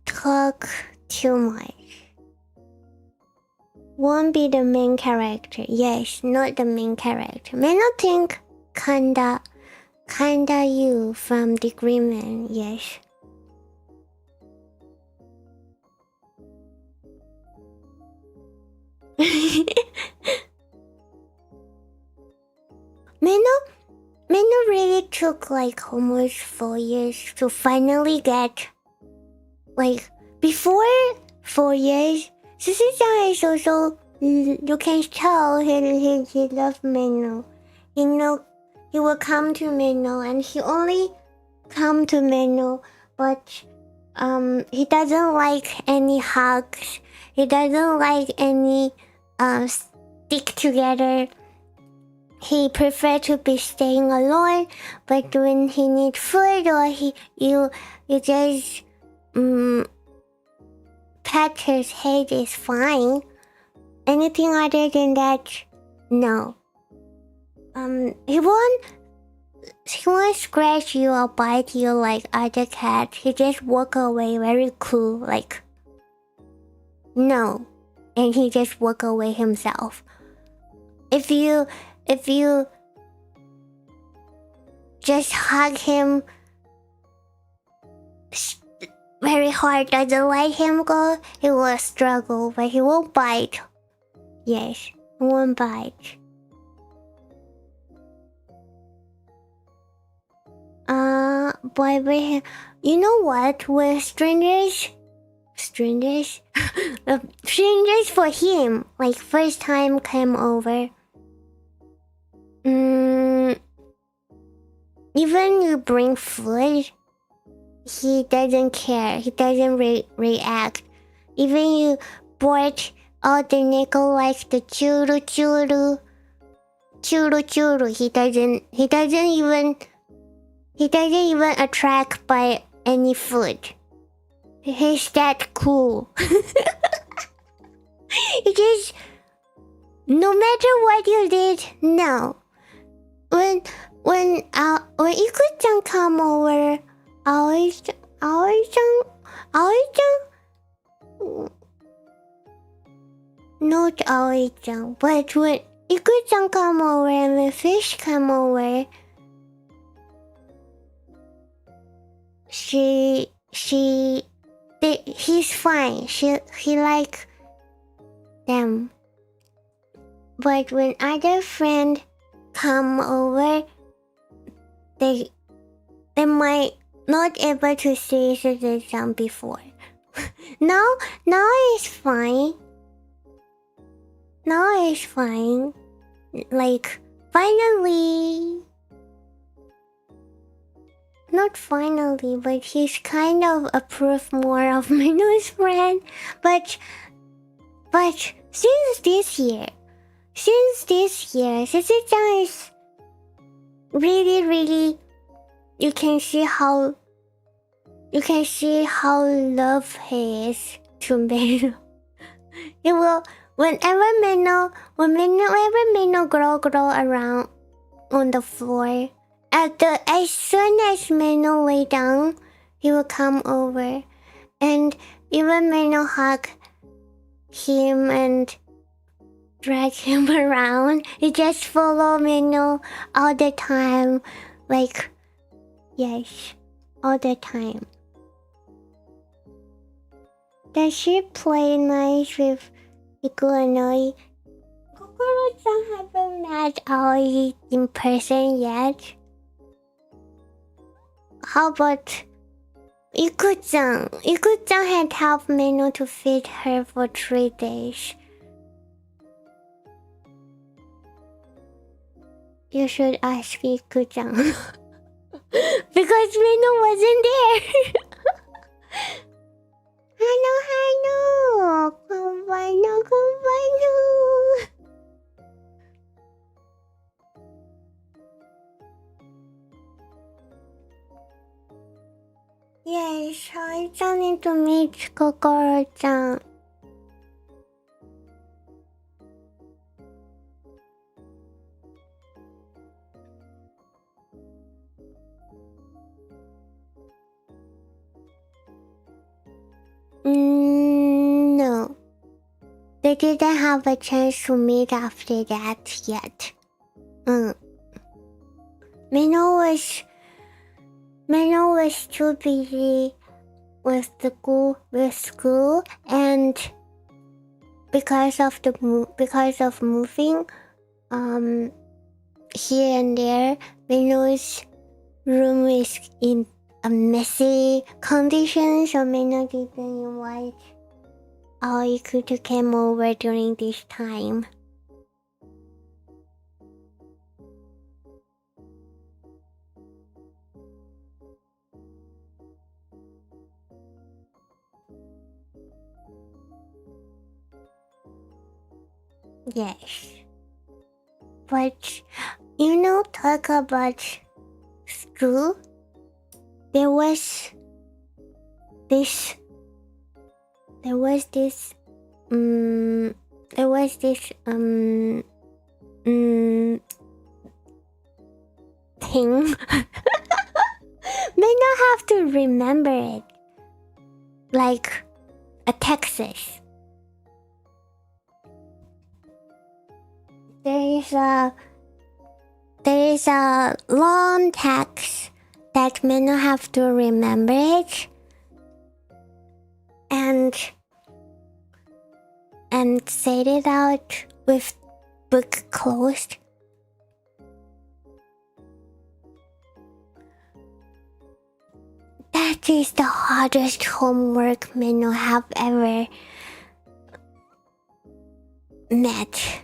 Speaker 1: talk too much. Won't be the main character. Yes, not the main character. May not think kinda you from Degree Man. Yes. Meno really took like almost 4 years to finally get, like, before 4 years, Susu-chan is also, you can tell he loves Meno. He will come to Meno, and he only come to Meno, but he doesn't like any hugs. He doesn't like any stick together. He prefer to be staying alone, but when he need food or you just pet his head is fine. Anything other than that, no. He won't scratch you or bite you like other cats. He just walk away very cool, like no, and he just walk away himself. If you just hug him very hard, doesn't let him go, he will struggle, but he won't bite. Yes, he won't bite. But you know what? When strangers for him, like first time came over, even you bring food, he doesn't care. He doesn't react. Even you bought all the nickel like the churu, he doesn't even attract by any food. He's that cool. He just, no matter what you did, no. When Iku-chan come over, Aoi-chan, not Aoi-chan, but when Iku-chan come over and when Fish come over, he's fine. He like them. But when other friend come over, they might not able to see Suzu-chan before. now it's fine. Now it's fine. Like finally Not finally, but he's kind of approved more of Meno's friend. But since this year, Sisi-chan is really, you can see how love he is to Meno. It will whenever Meno grow around on the floor, as soon as Meno lay down, he will come over, and even Meno hug him and drag him around. He just follow Meno all the time, like, yes, all the time. Does she play nice with Ikuanoi? Kokoro-chan haven't met Aoi in person yet. How about Iku-chan? Iku-chan had helped Meno to feed her for 3 days. You should ask Iku-chan. Because Meno wasn't there. Hello. Konbanyo. Yes, I just need to meet Kokoro-chan. No. They didn't have a chance to meet after that yet. Meno was too busy with school, and because of moving here and there, Meno's room is in a messy condition, so Meno didn't invite Aoiku to come over during this time. Yes. But, talk about school. There was this thing. May not have to remember it. Like a Texas. There is a long text that may not have to remember it, and say it out with book closed. That is the hardest homework Meno have ever met.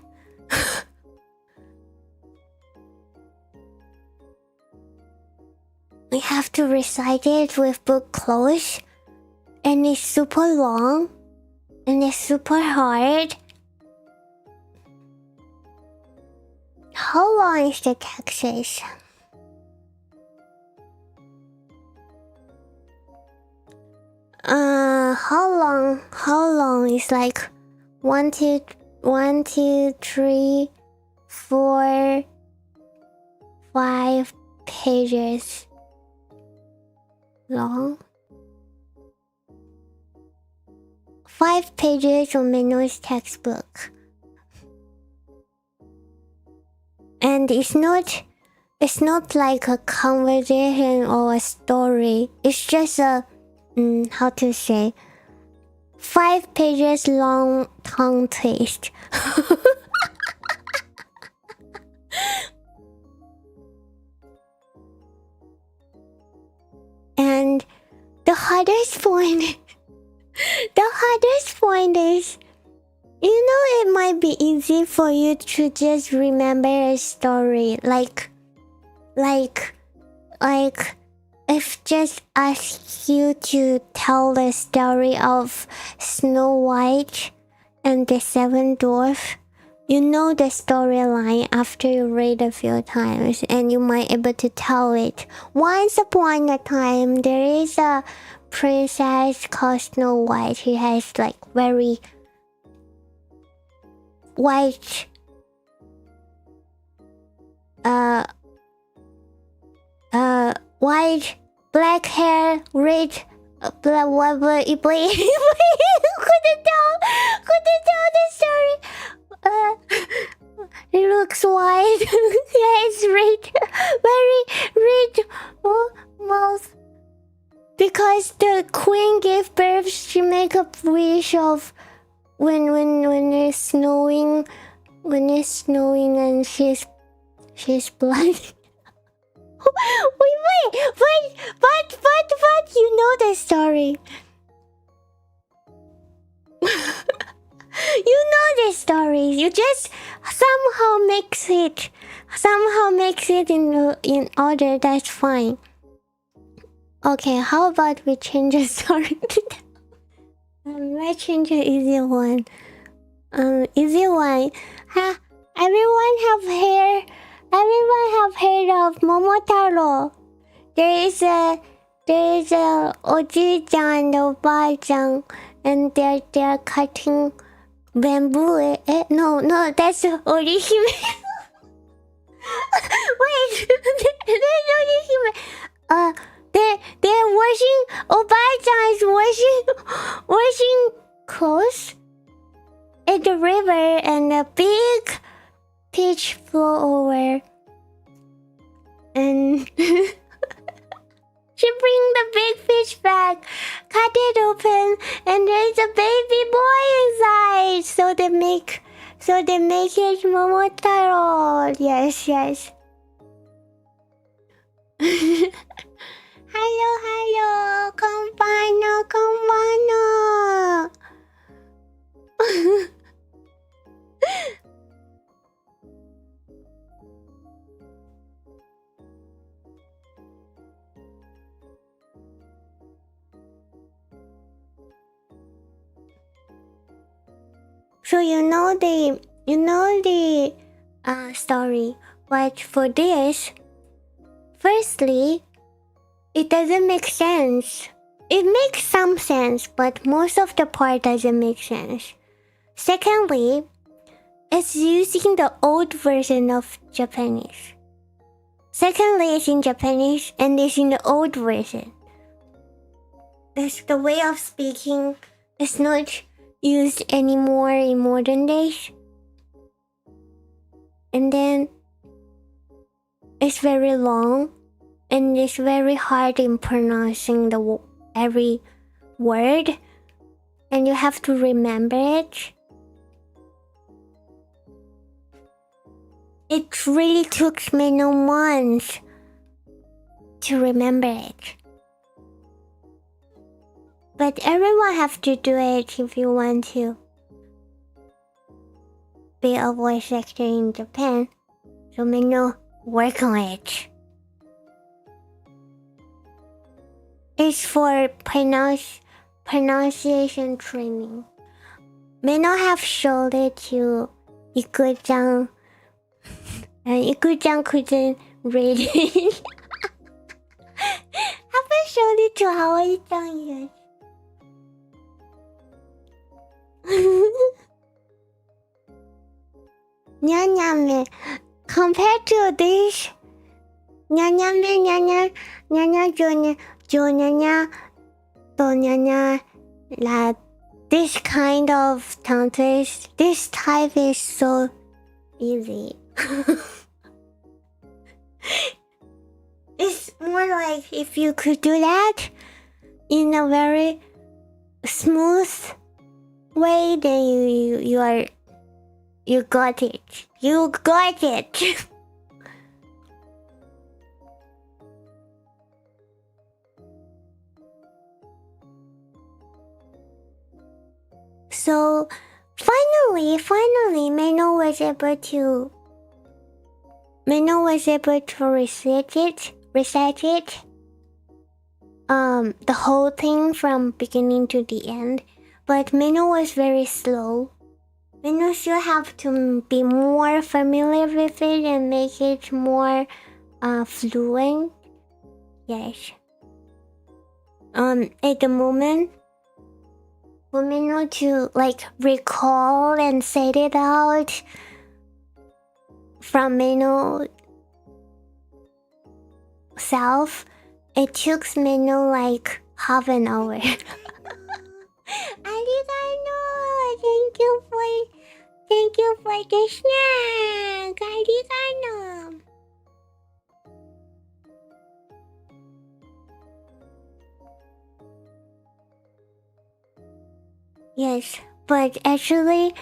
Speaker 1: We have to recite it with book closed, and it's super long, and it's super hard. How long is the text? How long is like 1, 2, 3, 4, 5 pages long. 5 pages on Meno's textbook. And it's not like a conversation or a story. It's just a how to say, 5 pages long tongue twist. And the hardest point is, it might be easy for you to just remember a story, like if just ask you to tell the story of Snow White and the Seven Dwarfs, you know the storyline after you read a few times, and you might able to tell it. Once upon a time, there is a princess called Snow White. She has like very white, white, black hair, red, black, whatever. Couldn't tell the story. It looks white. Yeah, it's red, very red mouth. Because the queen gave birth, she make a wish of when it's snowing, and she's bloody. wait, but you know the story. You know the story. You just somehow mix it in order. That's fine. Okay, how about we change the story? Let's change an easy one. Easy one. Everyone have heard of Momotaro. There is a Oji-chan and Oba-chan, and they're cutting bamboo. No, that's Orihime. Wait, there's Orihime. They're washing. Oba-chan is washing clothes at the river, and a big fish flew over, and she bring the big fish back, cut it open, and there's a baby boy inside. So they make it Momotaro. Yes. Hello, konbanno. So you know the story, but for this, firstly, it doesn't make sense. It makes some sense, but most of the part doesn't make sense. Secondly, it's using the old version of Japanese. Secondly, it's in Japanese and it's in the old version. That's the way of speaking. It's not used anymore in modern days. And then it's very long, and it's very hard in pronouncing every word, and you have to remember it. It really took me no months to remember it. But everyone have to do it if you want to be a voice actor in Japan. So Meno, work on it. It's for pronunciation training. Meno have showed it to Iku-chan, and Iku-chan couldn't read it. Haven't showed it to Hawaii-chan yet. Nyanyame, compared to this, nyanyame, nyanya, jonya, tonyanya, this kind of tongue twist, this type is so easy. It's more like if you could do that in a very smooth way, then you got it. You got it. So finally, Meno was able to recite it. the whole thing from beginning to the end, but Meno was very slow. Meno still have to be more familiar with it and make it more fluent. Yes. At the moment, for Meno to like recall and say it out from Meno self, it took Meno like half an hour. Arigato! Thank you for the snack! Arigato! Yes, but actually,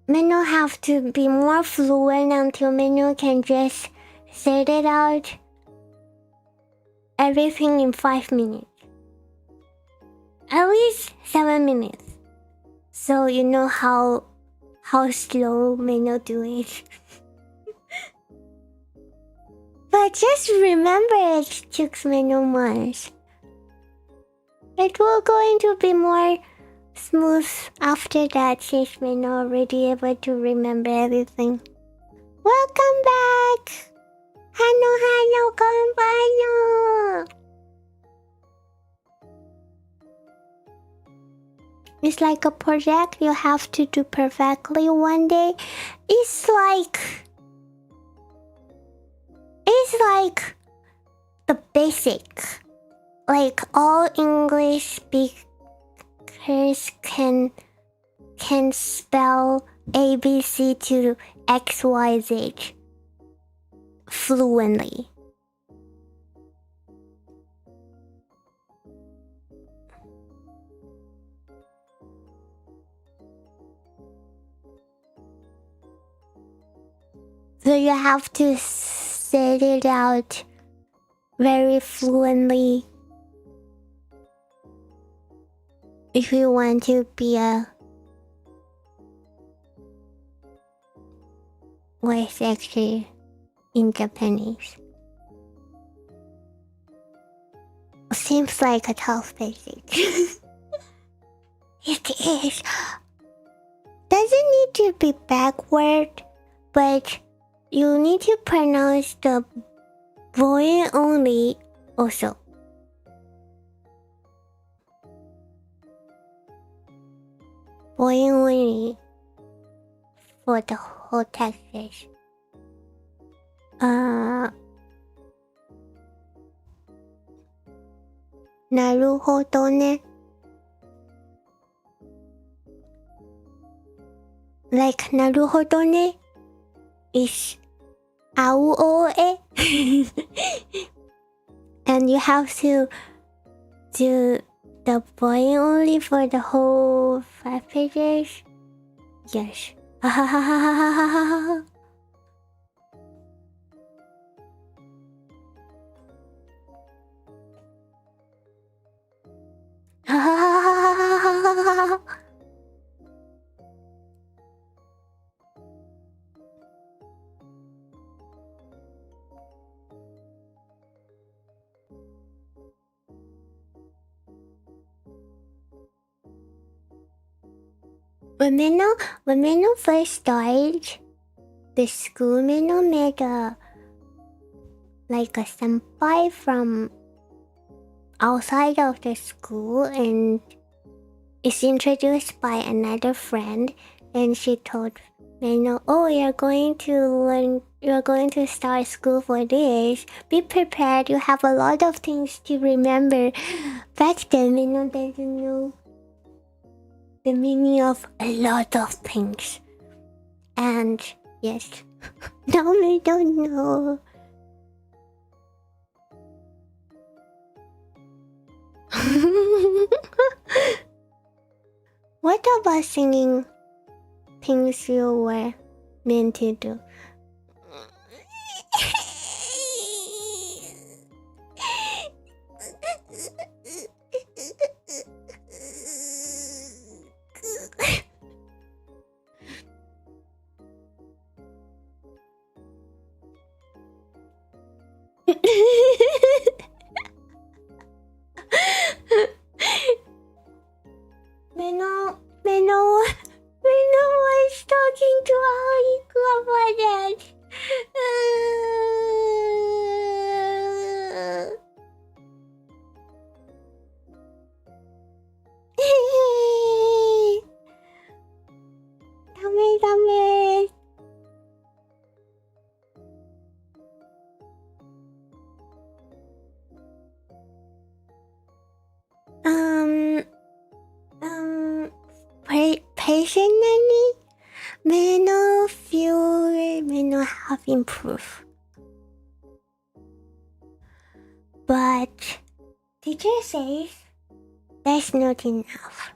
Speaker 1: Meno have to be more fluent until Meno can just say it out everything in 5 minutes. At least 7 minutes. So you know how slow Meno do it. But just remember it took Meno months. It will going to be more smooth after that since Meno already able to remember everything. Welcome back! Hano konbanyo! It's like a project you have to do perfectly one day. It's like the basic. Like all English speakers can spell ABC to XYZ fluently. So you have to say it out very fluently if you want to be a voice actor in Japanese. Seems like a tough basic. It is. Doesn't need to be backward, but you need to pronounce the vowel only also. Vowel only for the whole text. Naruhodo ne. Like naruhodo ne is AUOE. And you have to do the boy only for the whole 5 pages. Yes. When Meno first started the school, Meno met a senpai from outside of the school and is introduced by another friend, and she told Meno, "Oh, you're going to start school for this. Be prepared. You have a lot of things to remember." Back then, Meno didn't know the meaning of a lot of things. And yes, now we don't know. What about singing things you were meant to do? Meno was talking to Aliku about that. Dame. Personally, Meno have improved. But teacher says that's not enough.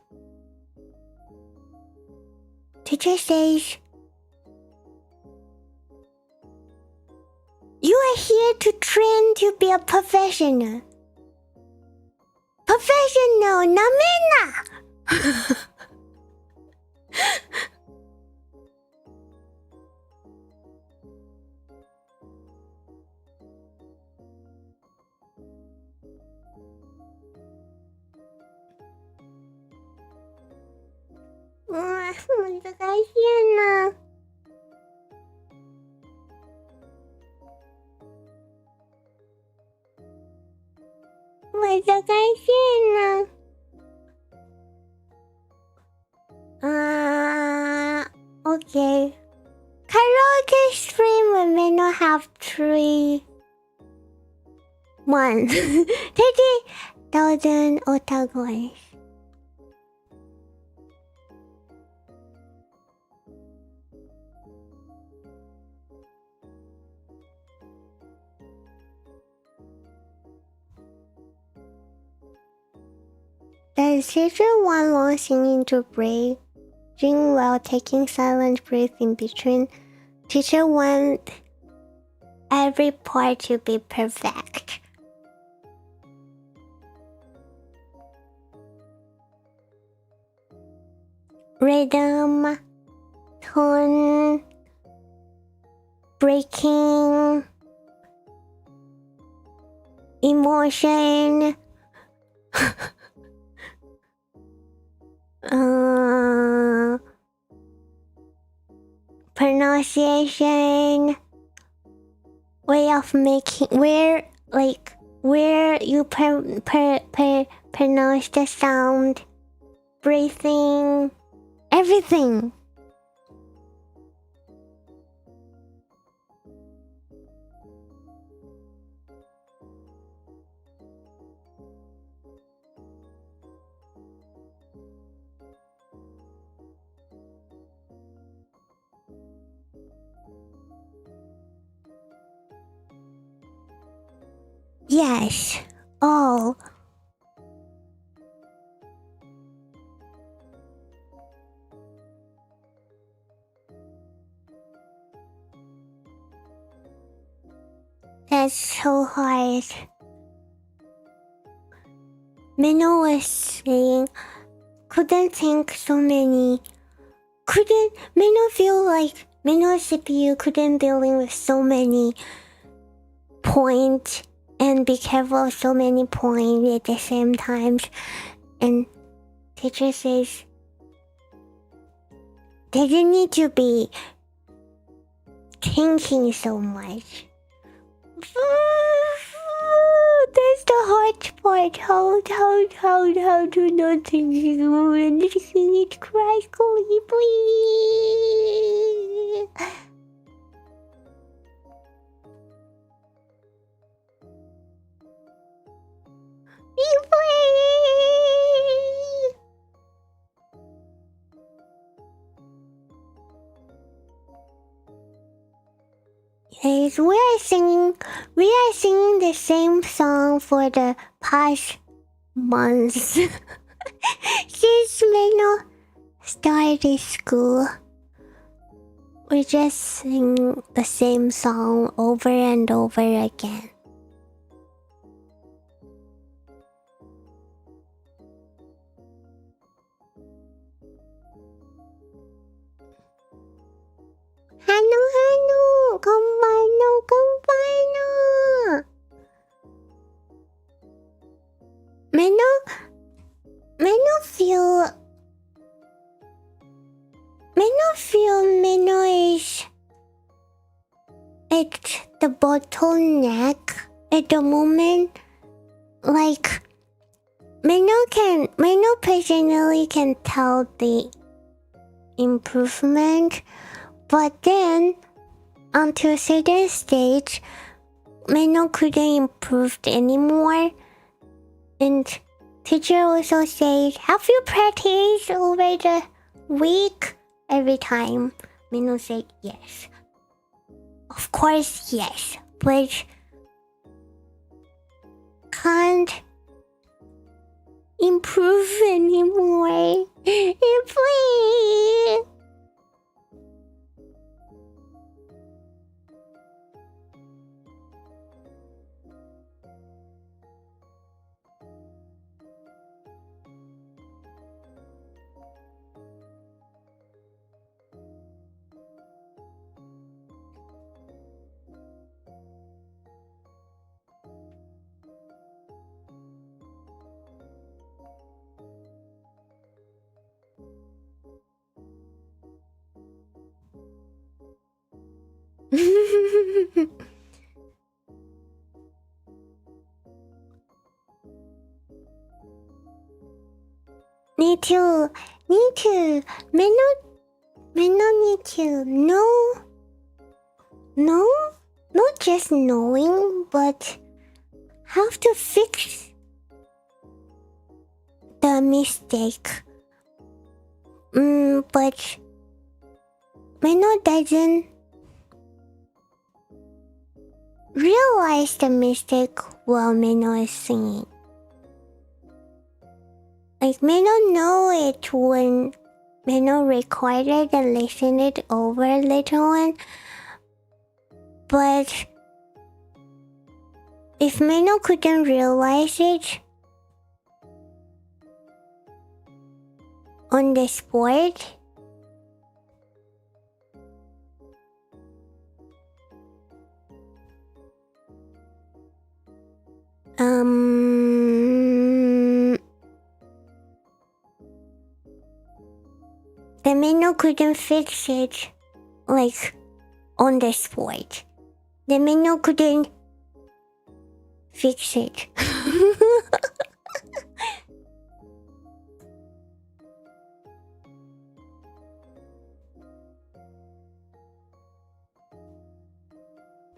Speaker 1: Teacher says you are here to train to be a professional. Professional, namena! Okay. Karaoke stream with Meno have 3 months. 30,000 otagois. Does teacher want long singing to break? Sing while taking silent breath in between. Teacher want every part to be perfect. Rhythm, tone, breaking, emotion. Pronunciation, way of making, where you pronounce the sound, breathing, everything. Yes, all. That's so hard. Meno was saying, couldn't think so many. Meno feel like Meno CPU couldn't dealing with so many points and be careful of so many points at the same time. And teacher says, doesn't need to be thinking so much. That's the hard part. How to not think when it cries, please. Yes, we are singing the same song for the past months. Since Meno started school, we just sing the same song over and over again. Hanu, konbanno. Meno feel the bottleneck at the moment. Like, Meno personally can tell the improvement, but then until a certain stage, Meno couldn't improve anymore. And teacher also said, have you practiced over the week? Every time Meno said yes. Of course, yes, but can't improve anymore. Please. Need to. Meno need to know. No, not just knowing, but have to fix the mistake. But Meno doesn't realize the mistake while Meno is singing. Like, Meno know it when Meno recorded and listened it over later on. But if Meno couldn't realize it on the spot, the Meno couldn't fix it, like, on the spot. The Meno couldn't fix it.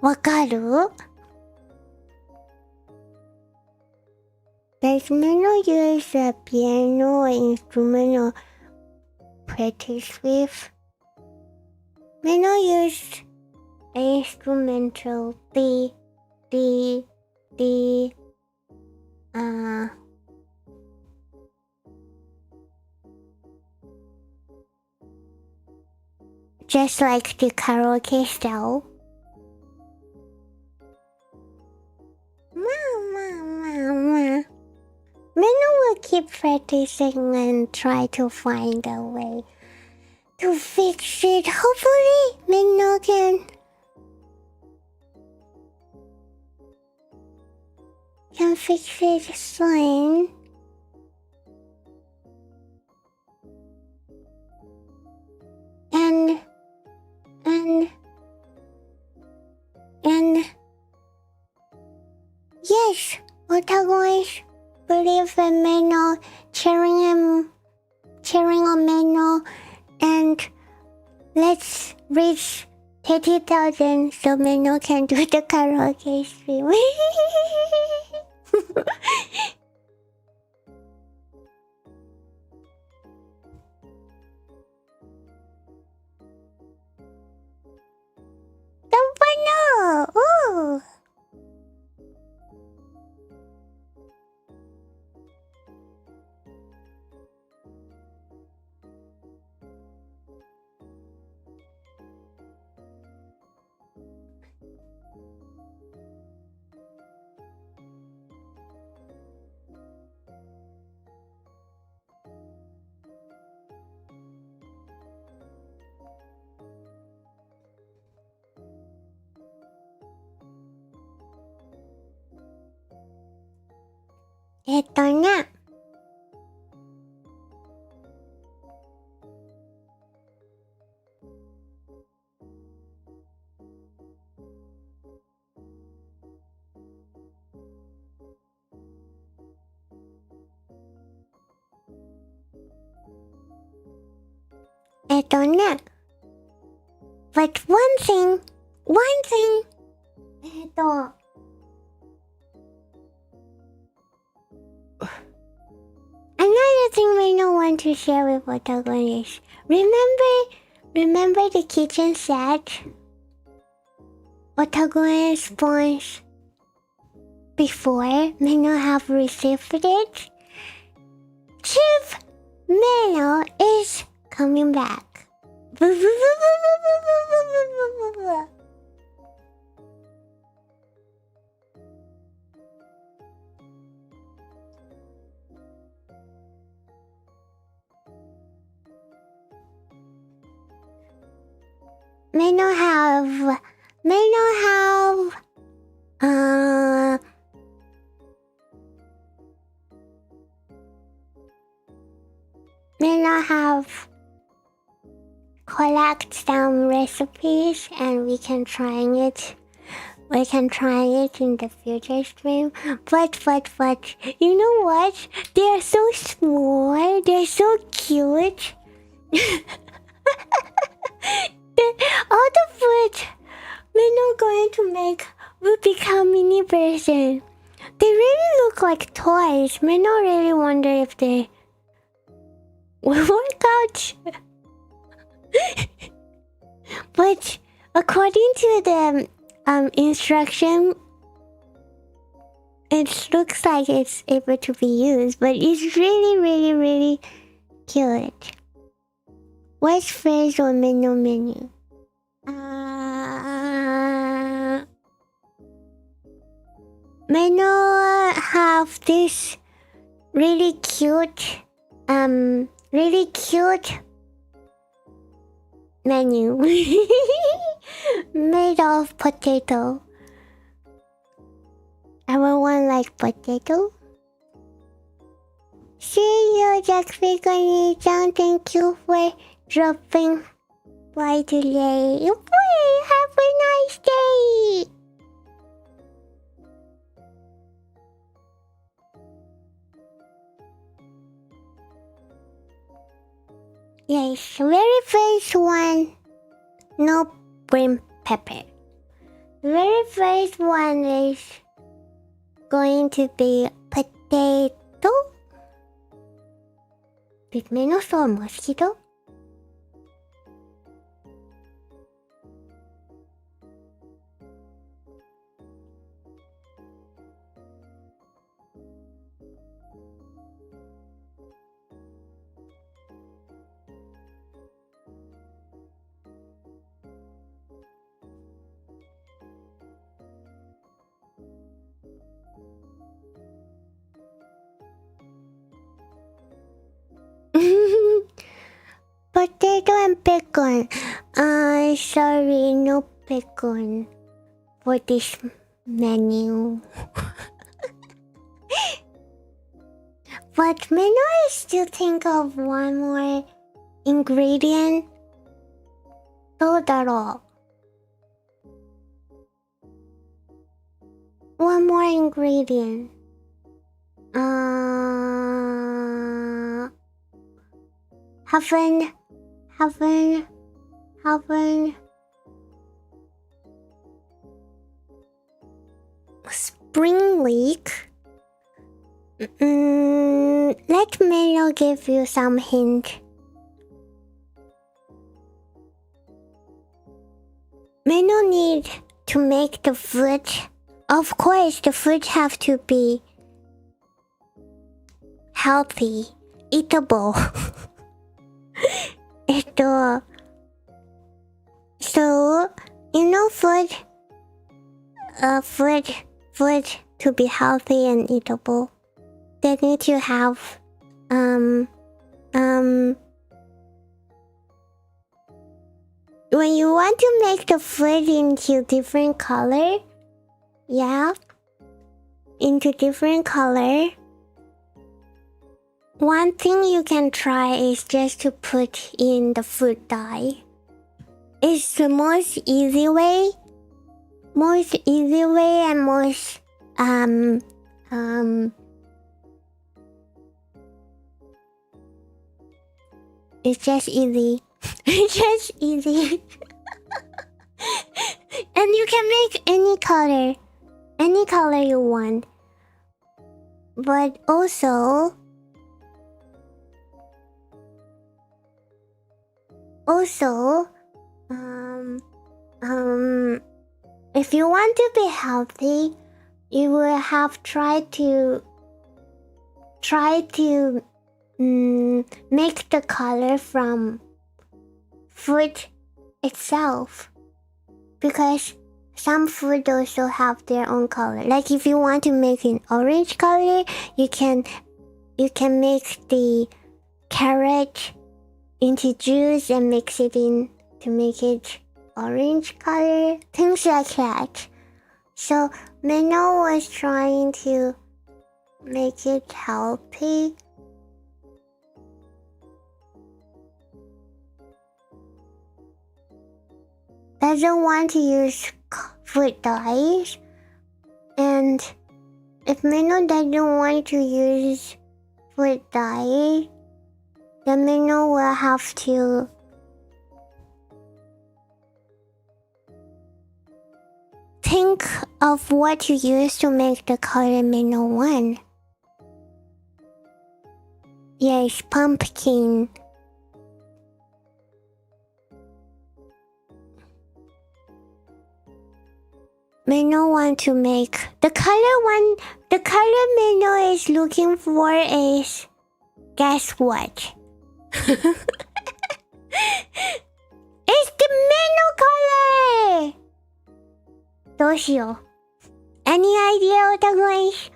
Speaker 1: Wakaru? Does Meno use a piano or instrument or practice with? Meno used an instrumental, just like the karaoke style. Meno will keep practicing and try to find a way to fix it. Hopefully, Meno can fix it soon. And yes, Otagoi's believe in Meno, cheering on Meno, and let's reach 30,000 so Meno can do the karaoke stream. Tampano! Ooh! Ne. ね。But one thing. Another thing we don't want to share with Otagon is, remember the kitchen set? Otagon spawns before Meno have received it? Chief Meno is coming back. Meno have collect some recipes and we can try it in the future stream. But you know what? They are so small, they're so cute. All the food Meno going to make will become mini version. They really look like toys. Meno really wonder if they will work out. But according to the instruction, it looks like it's able to be used, but it's really cute. What's phrase on Meno menu? Meno have this really cute menu made of potato. Everyone like potato? See you, Jack Vegan. Thank you for dropping by today. Have a nice day. Yes, very first one, no green pepper. Very first one is going to be potato. Did Meno saw a mosquito? Potato and bacon. Sorry, no bacon for this menu. But Meno I still think of one more ingredient. どうだろう? One more ingredient. Haven't spring leek. Let Meno give you some hint. Meno need to make the food. Of course, the food have to be healthy, eatable. So you know, food to be healthy and eatable, they need to have when you want to make the food into different color, into different color, one thing you can try is just to put in the food dye. It's the most easy way and most it's just easy. Just easy. And you can make any color you want. But also, if you want to be healthy, you will have try to make the color from food itself, because some food also have their own color. Like if you want to make an orange color, you can make the carrot into juice and mix it in to make it orange color, things like that. So Meno was trying to make it healthy. Doesn't want to use food dyes, and if Meno doesn't want to use food dye, then Meno will have to think of what to use to make the color Meno want. Yes, pumpkin. Meno want to make the color Meno is looking for is, guess what? It's the Meno color! どうしよう。Any idea, Otagoish?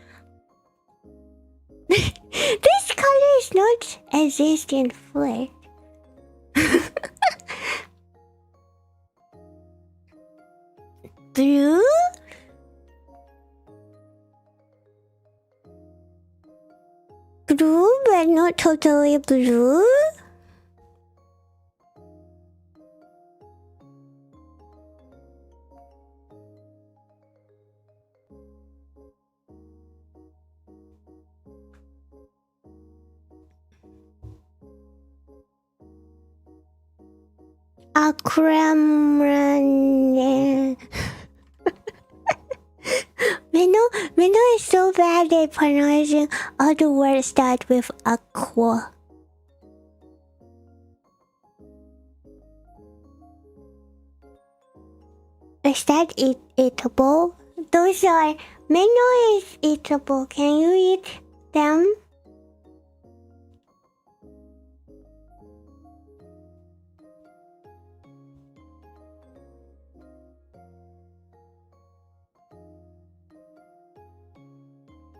Speaker 1: This color is not exist in food. Blue? Blue, but not totally blue? Aquamarine. Meno is so bad at pronouncing all the words start with aqua. Is that eatable? Those are... Meno is eatable. Can you eat them?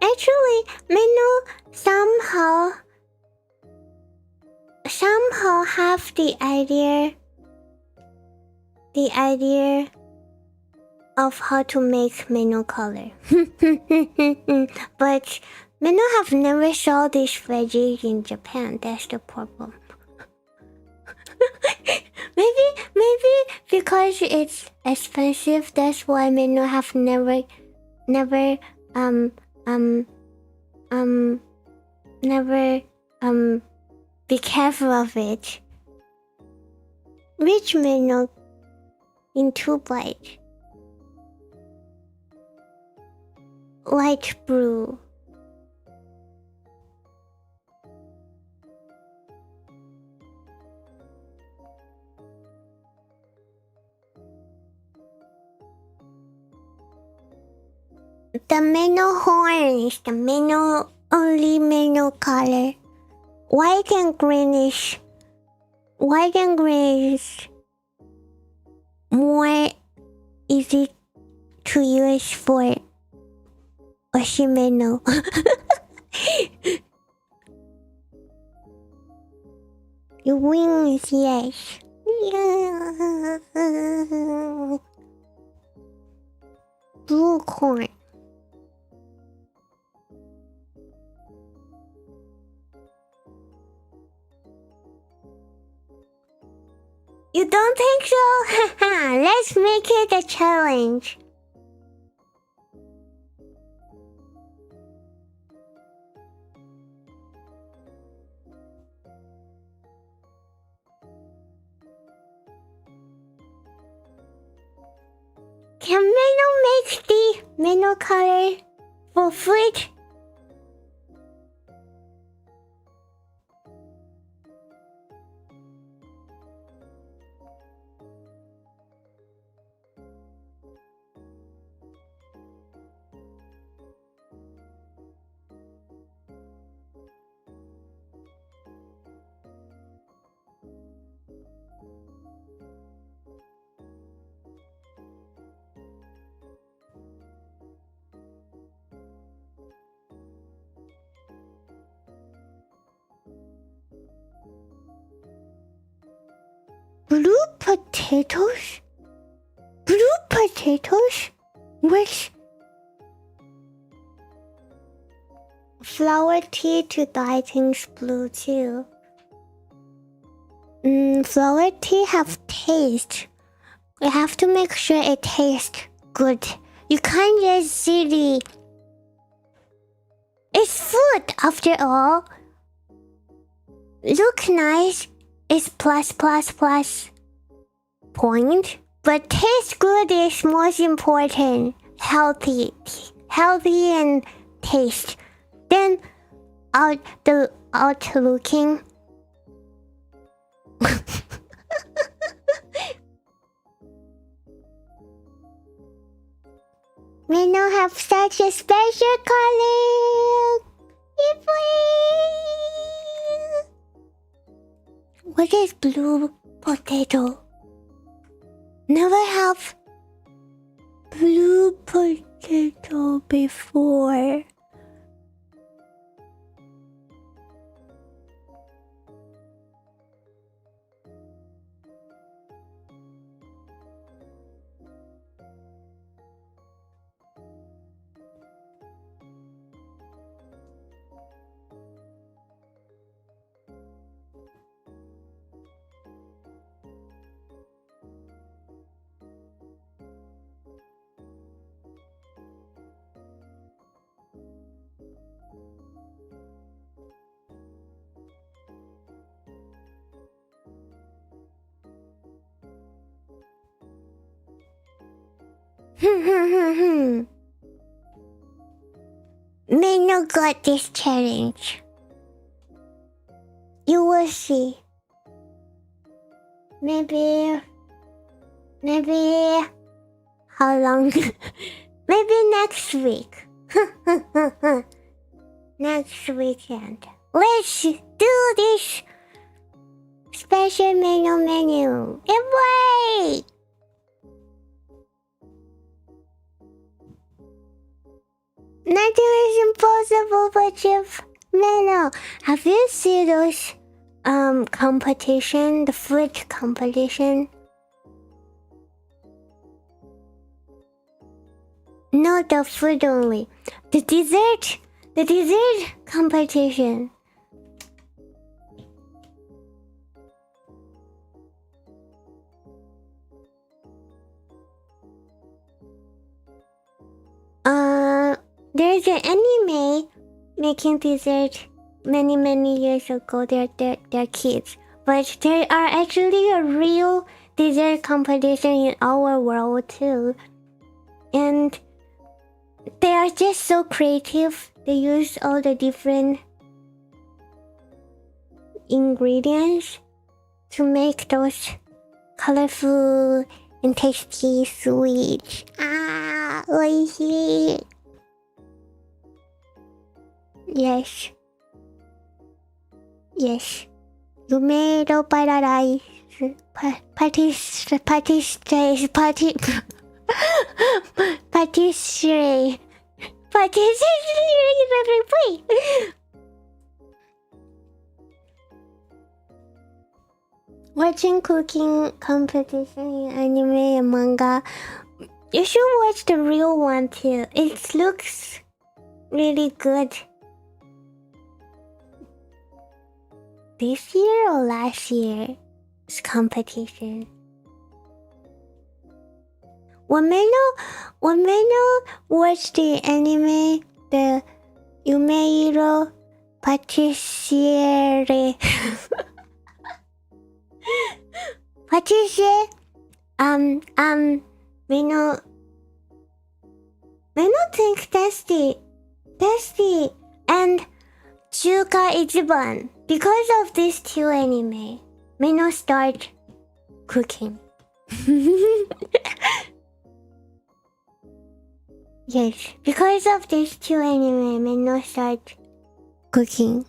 Speaker 1: Actually, Meno somehow have the idea of how to make Meno color. But Meno have never saw this veggie in Japan. That's the problem. maybe because it's expensive. That's why Meno have never be careful of it. Which Meno in 2 bites? Light blue. The Meno horn is the only Meno color. White and green is more easy to use for IbukiMeno. Your wings, yes. Blue corn. You don't think so? Let's make it a challenge. Can Meno make the Meno color for food? Blue potatoes? Blue potatoes? With flower tea to dye things blue too. Flower tea have taste. You have to make sure it tastes good. You can't just see the... It's food after all. Look nice is plus point, but taste good is most important. Healthy and taste. Then out looking. Meno have such a special color. What is blue potato? Never have blue potato before. Meno got this challenge. You will see. Maybe how long? Maybe next week. Next weekend. Let's do this special Meno menu. Yay! Nothing is impossible but Chef Meno. Have you seen those competition, the food competition? No, the food only. The dessert competition. There's an anime making dessert many years ago. They're kids, but there are actually a real dessert competition in our world too, and they are just so creative. They use all the different ingredients to make those colorful and tasty sweets. Oishii. Yes. Tomato paradise. Patisserie. Watching cooking competition in anime and manga. You should watch the real one too. It looks really good. This year or last year's competition? When Meno watched the anime, the Yumeiro Patisserie. Meno Meno think tasty. Tasty. And Chuka Ichiban. Because of these two anime, Meno start cooking. Yes, because of these two anime, Meno start cooking.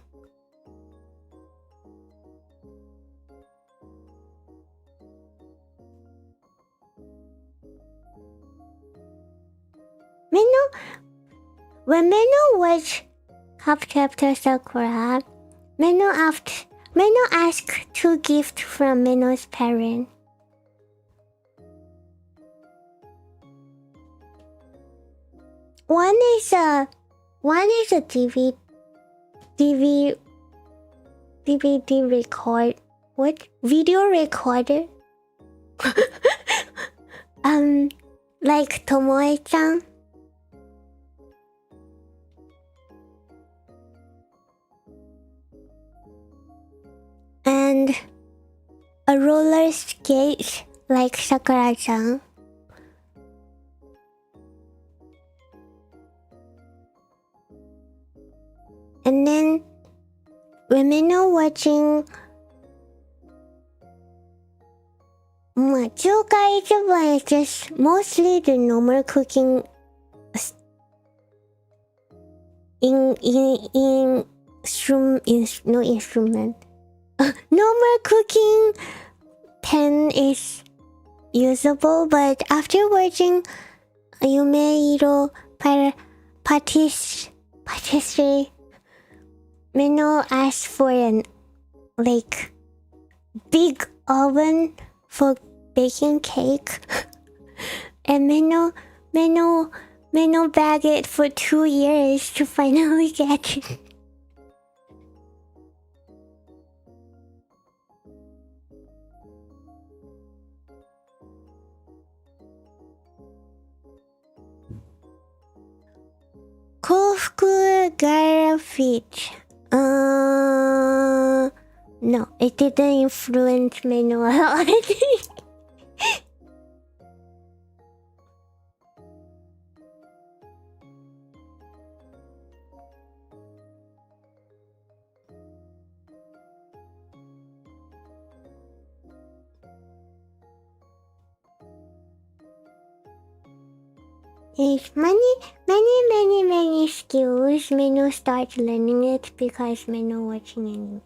Speaker 1: When Meno watched Half Chapter Sakura, Meno asked two gifts from Meno's parents. One is a DVD record. What? Video recorder? Like Tomoe-chan. And a roller skate like Sakura-chan. And then women are watching Machuka Ichiban is just mostly the normal cooking no instrument. Normal cooking pen is usable, but after watching Yumeiro Patisserie, Meno asked for an big oven for baking cake, and Meno begged it for 2 years to finally get it. Kofuku Gara Feet. No, it didn't influence Meno a lot. Yes, many skills. Meno start learning it because Meno watching anime.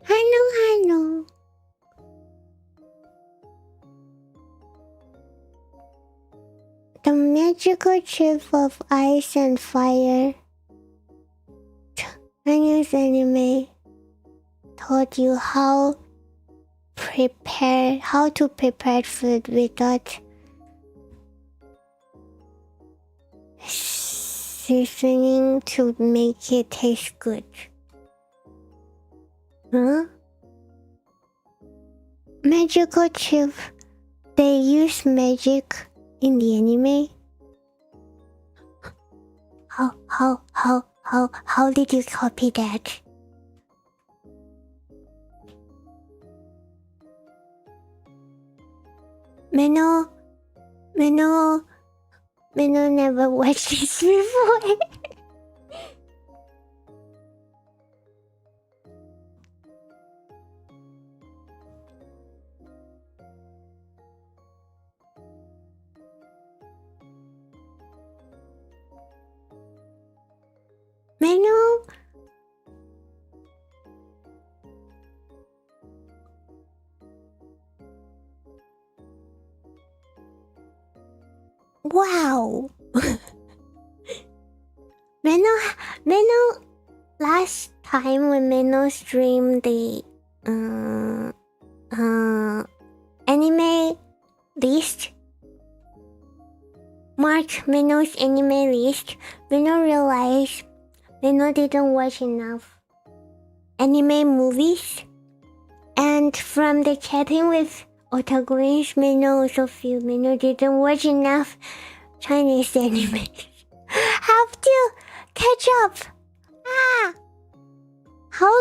Speaker 1: Hello. The magical chip of ice and fire. Chinese anime taught you how to prepare food without seasoning to make it taste good. Huh? Magical chip. They use magic in the anime. How did you copy that? Meno never watched this before. Meno. Wow. Meno last time when Meno streamed the anime list. Mark Meno's anime list. Meno realized Meno didn't watch enough anime movies. And from the chatting with otakuins, Meno also feel Meno didn't watch enough Chinese anime. Have to catch up. How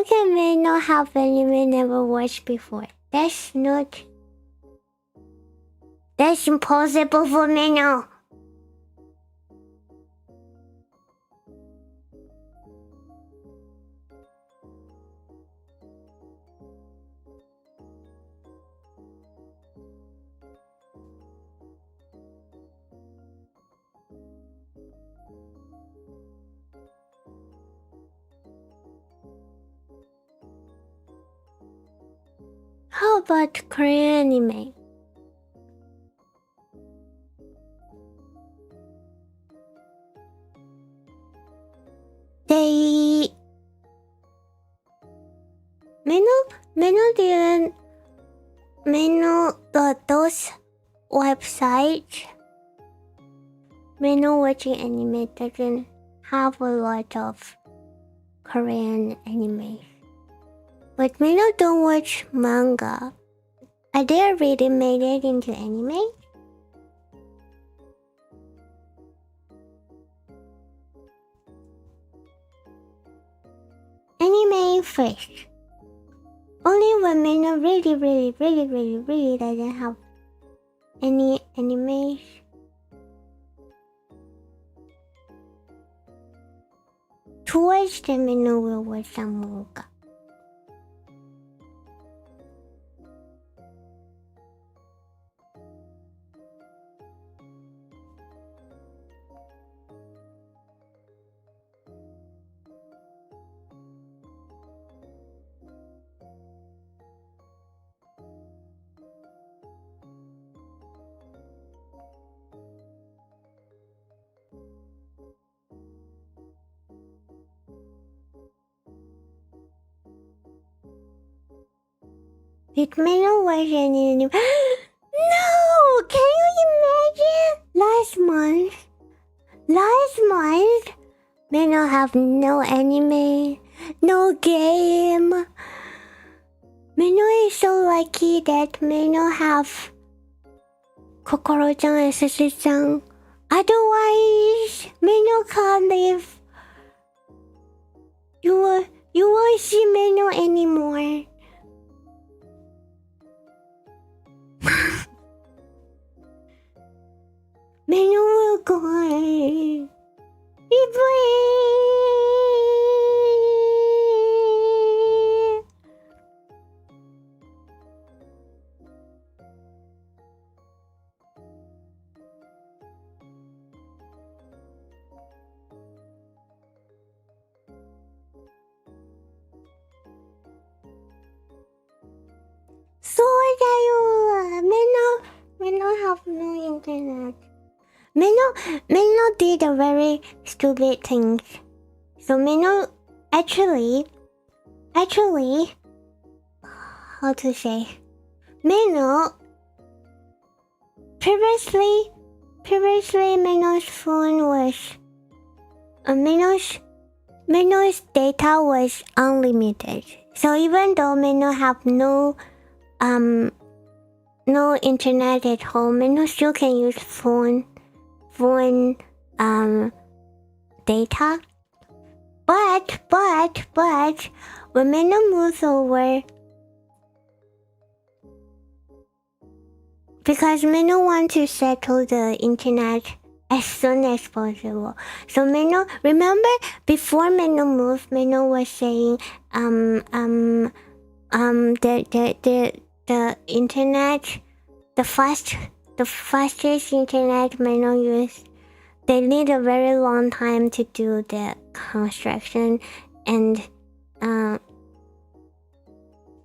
Speaker 1: can Meno have anime never watched before? That's impossible for Meno. How about Korean anime? Those websites, Meno watching anime doesn't have a lot of Korean anime. But Meno don't watch manga. Are they already made it into anime? Anime first. Only when Meno really doesn't have any anime. Towards the Meno will watch some manga. Did Meno watch any anime? No! Can you imagine? Last month, Meno have no anime, no game. Meno is so lucky that Meno have Kokoro-chan and Susu-chan. Otherwise, Meno can't live. You won't see Meno anymore. Meno will go. So Meno have no internet. Meno did a very stupid thing. So Meno actually, how to say? Meno previously Meno's phone was Meno's data was unlimited. So even though Meno have no internet at home, Meno still can use phone data. But when Meno moves over, because Meno wants to settle the internet as soon as possible. So Meno, remember before Meno moved, Meno was saying the internet, the fastest internet Meno used, they need a very long time to do the construction, and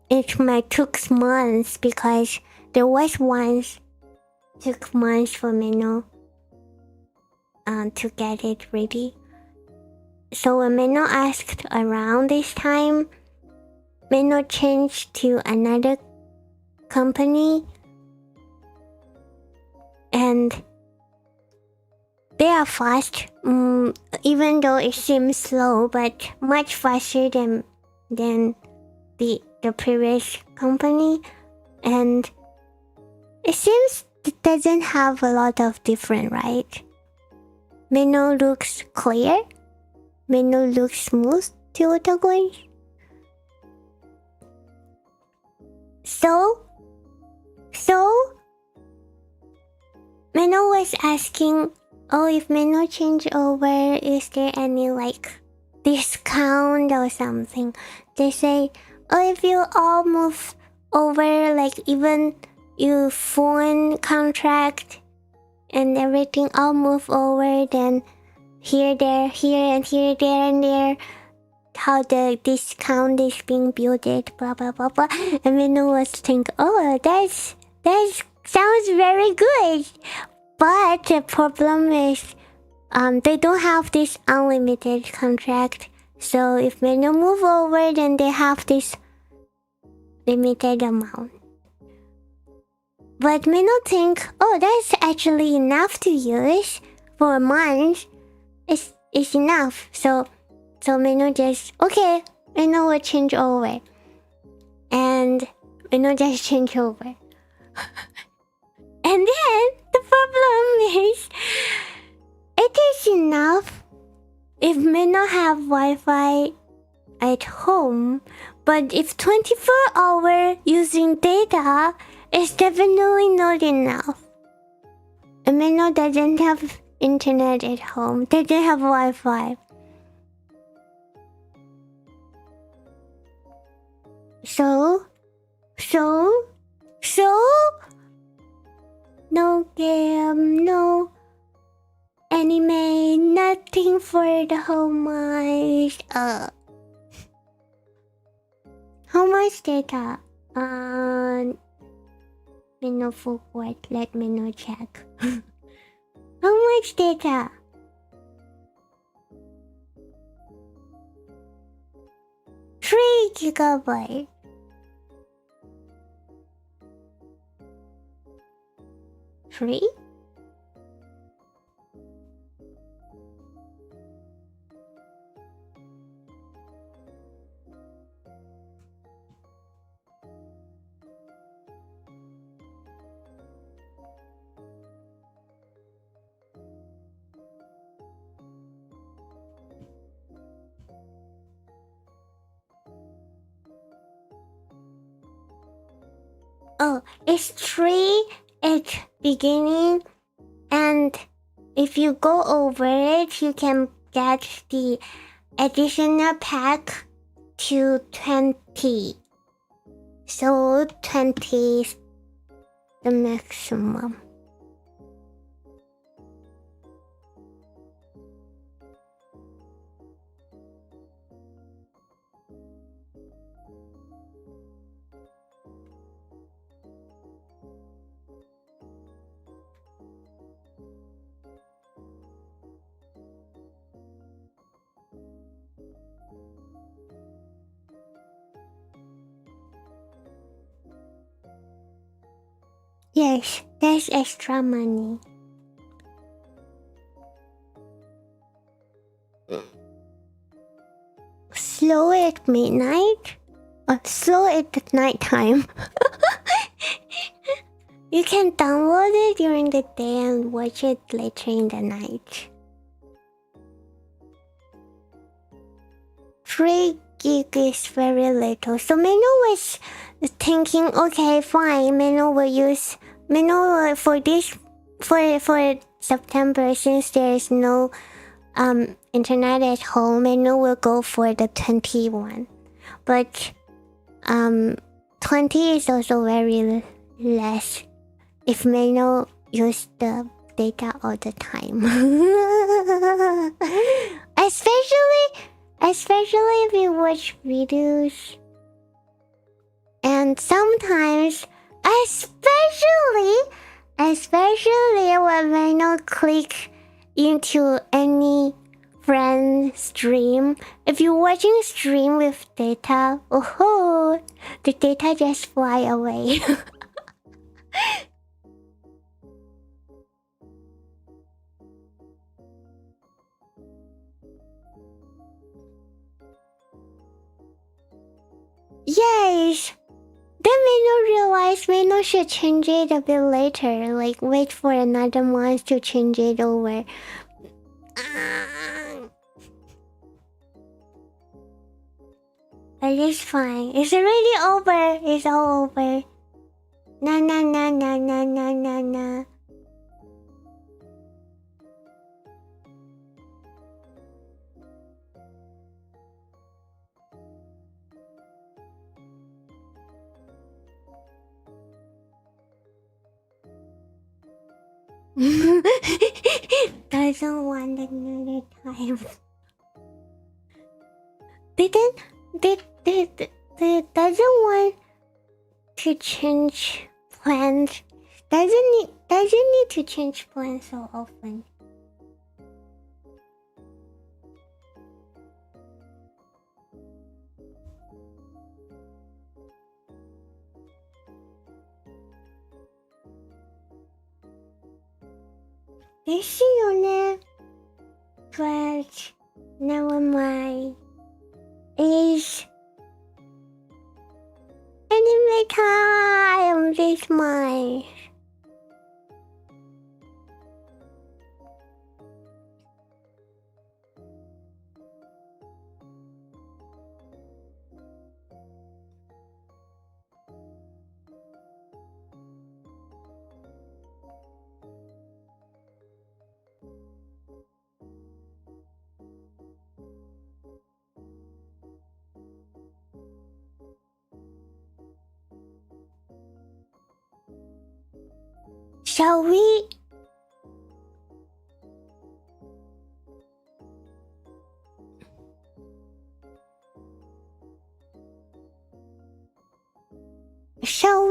Speaker 1: it might took months, because there was once took months for Meno to get it ready. So when Meno asked around this time, Meno changed to another company, and they are fast, even though it seems slow, but much faster than the previous company. And it seems it doesn't have a lot of different, right? Meno looks clear. Meno looks smooth to otagoing. So Meno was asking, oh, if Meno change over, is there any like discount or something? They say, oh, if you all move over, like even you phone contract and everything all move over, then here, there, here, and here, there, and there, how the discount is being built, blah blah blah blah. And Meno was thinking, oh, that sounds very good. But the problem is, they don't have this unlimited contract. So if Meno move over, then they have this limited amount. But Meno think, oh, that's actually enough to use for a month. It's enough. So Meno just, okay, Meno will change over. And Meno just change over. And then the problem is, it is enough if Meno have Wi-Fi at home, but if 24-hour using data is definitely not enough. And Meno doesn't have internet at home, doesn't have Wi-Fi. So no game, no anime, nothing for the whole month. How much data? Meno forward, let Meno check. How much data? 3 GB. 3? Oh, it's 3 at beginning, and if you go over it, you can get the additional pack to 20. So 20 is the maximum. Yes, there's extra money. Slow at midnight? Or slow at night time? You can download it during the day and watch it later in the night. 3 gig is very little. So Meno was thinking, okay, fine, Meno will for this for September, since there is no internet at home, Meno will go for the 21. But 20 is also very less if Meno use the data all the time. Especially if you watch videos. And sometimes, especially when Meno click into any friend stream. If you're watching stream with data, oh, the data just fly away. Yes! Then Meno realized Meno should change it a bit later. Like, wait for another month to change it over. But it's fine. It's already over. It's all over. Na na na na na na na na. Doesn't want another time. Doesn't want to change plans. Doesn't need to change plans so often. But never mind. It's anime time this month. Shall we? Shall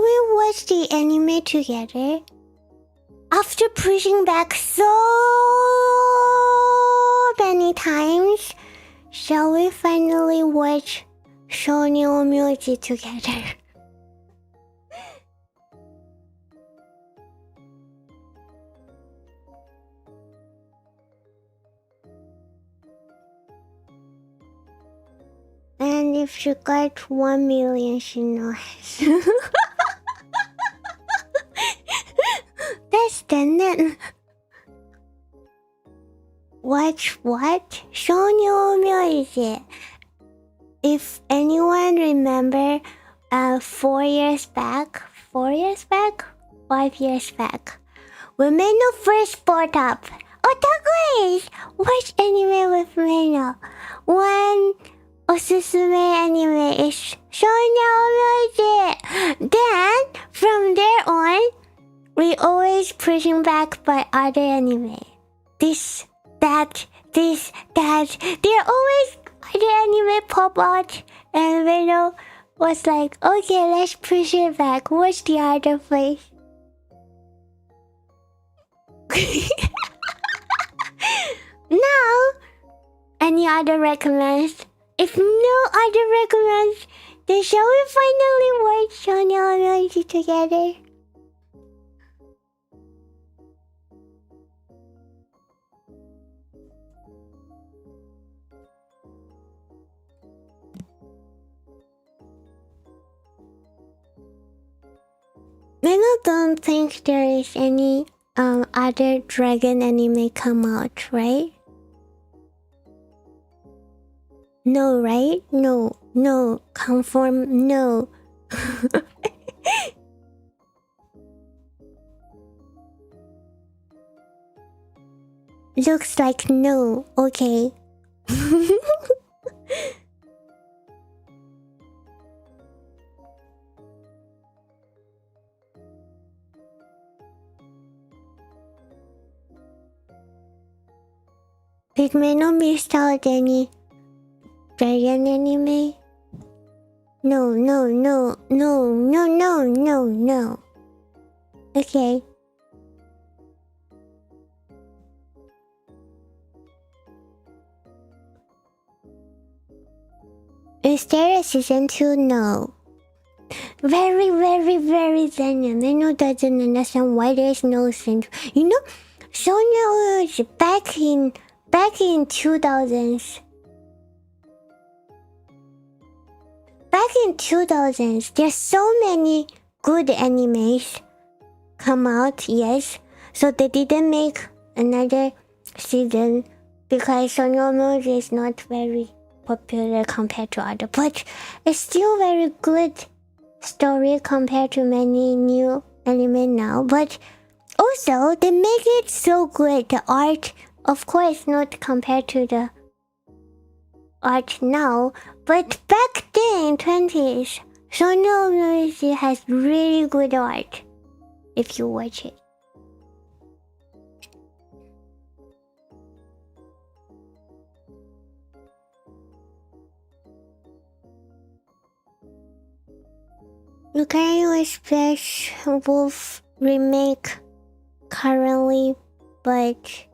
Speaker 1: we watch the anime together? After pushing back so many times, shall we finally watch Shonyo Myoji together? And if she got 1 million, she knows. That's the net. Watch what? Shonyo Myoji. If anyone remember, 4 years back, 5 years back, when Meno first brought up, Otaku, watch anime with Meno. One osusume anime is Shonyo Myoji. Then, from there on, we always pushing back by other anime. This, that. They're always other anime pop out, and Meno was like, okay, let's push it back. Watch the other place. Now, any other recommends? If no other recommends, then shall we finally watch Shonyo Myoji together? Meno don't think there is any other dragon anime come out, right? No, right? No. Confirm, no. Looks like no. Okay. Did Meno miss out any dragon anime? No. Okay. Is there a season 2? No. Very, very, very genuine. Meno doesn't understand why there's no season 2. You know, Sonia was back in 2000s. Back in 2000s, there's so many good animes come out, yes. So they didn't make another season because Sonomo is not very popular compared to other, but it's still very good story compared to many new anime now. But also they make it so good. The art, of course, not compared to the art now, but back then, 20s, Sonomo has really good art if you watch it. You can Splash Wolf remake currently, but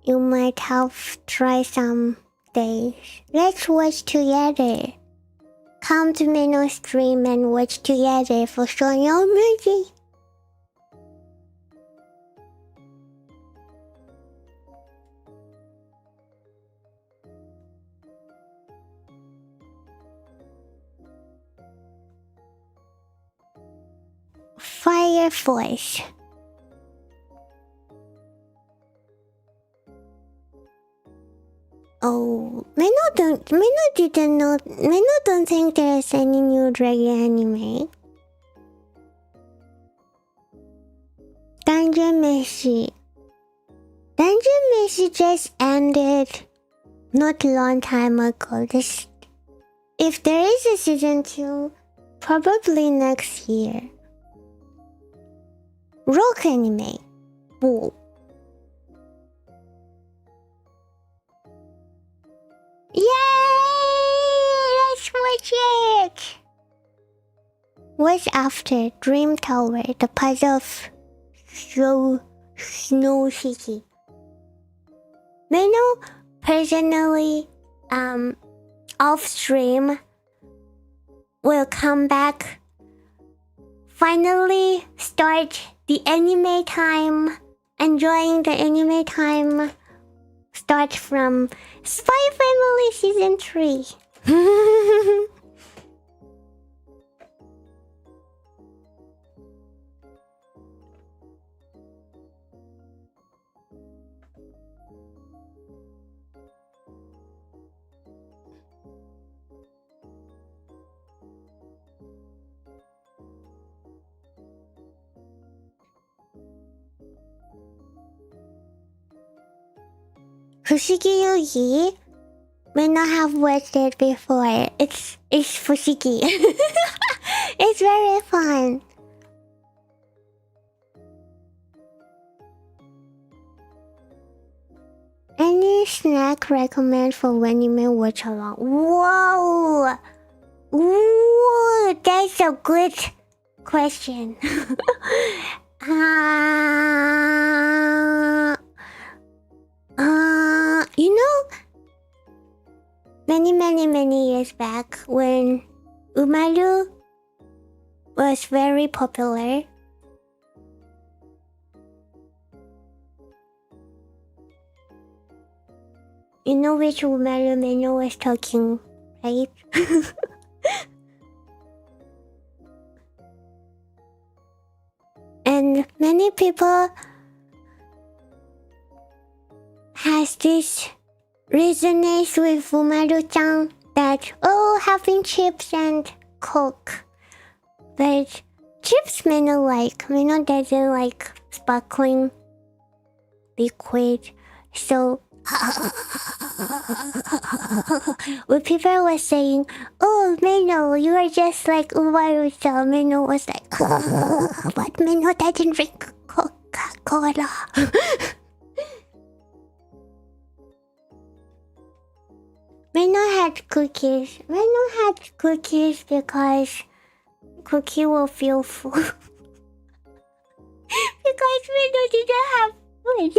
Speaker 1: you might have tried some days. Let's watch together. Come to Meno stream and watch together for Sonomo. Fire Force. Oh, Meno didn't know. Meno don't think there's any new dragon anime. Dungeon Meshi. Dungeon Meshi just ended not a long time ago. If there is a season 2, probably next year. Rock anime. Whoa. Yay! Let's watch it! What's after Dream Tower, the puzzle of Snow City? Meno personally, off stream, will come back. Finally start the anime time. Enjoying the anime time. Start from Spy Family Season 3. Fushigi Yugi may not have watched it before. It's Fushigi. It's very fun. Any snack recommend for when you may watch along? Whoa! Whoa! That's a good question. You know, many years back when Umaru was very popular, you know which Umaru Meno was talking, right? And many people has this resonance with Umaru-chan that, oh, having chips and Coke. But chips Meno like. Meno doesn't like sparkling liquid. So when people were saying, oh, Meno, you are just like Umaru-chan, Meno was like, but Meno doesn't drink Coca-Cola. Meno had cookies. Meno had cookies because cookie will feel full. Because Meno didn't have food.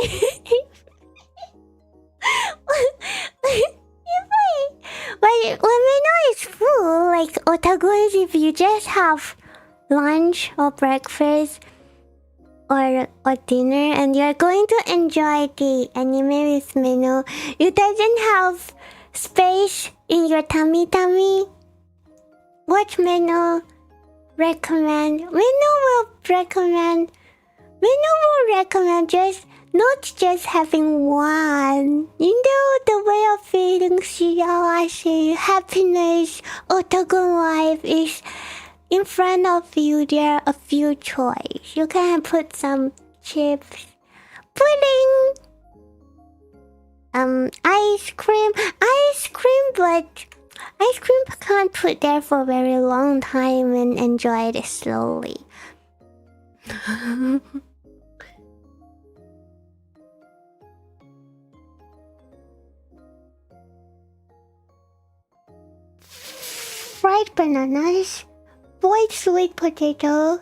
Speaker 1: But when Meno is full, like otagoons, if you just have lunch or breakfast or dinner and you're going to enjoy the anime with Meno, you doesn't have space in your tummy. What Meno recommend? Meno will recommend just not just having one. You know, the way of feeling幸せ, happiness, otagon life is in front of you. There are a few choices. You can put some chips, pudding, ice cream, but ice cream can't put there for a very long time and enjoy it slowly. Fried bananas, boiled sweet potato,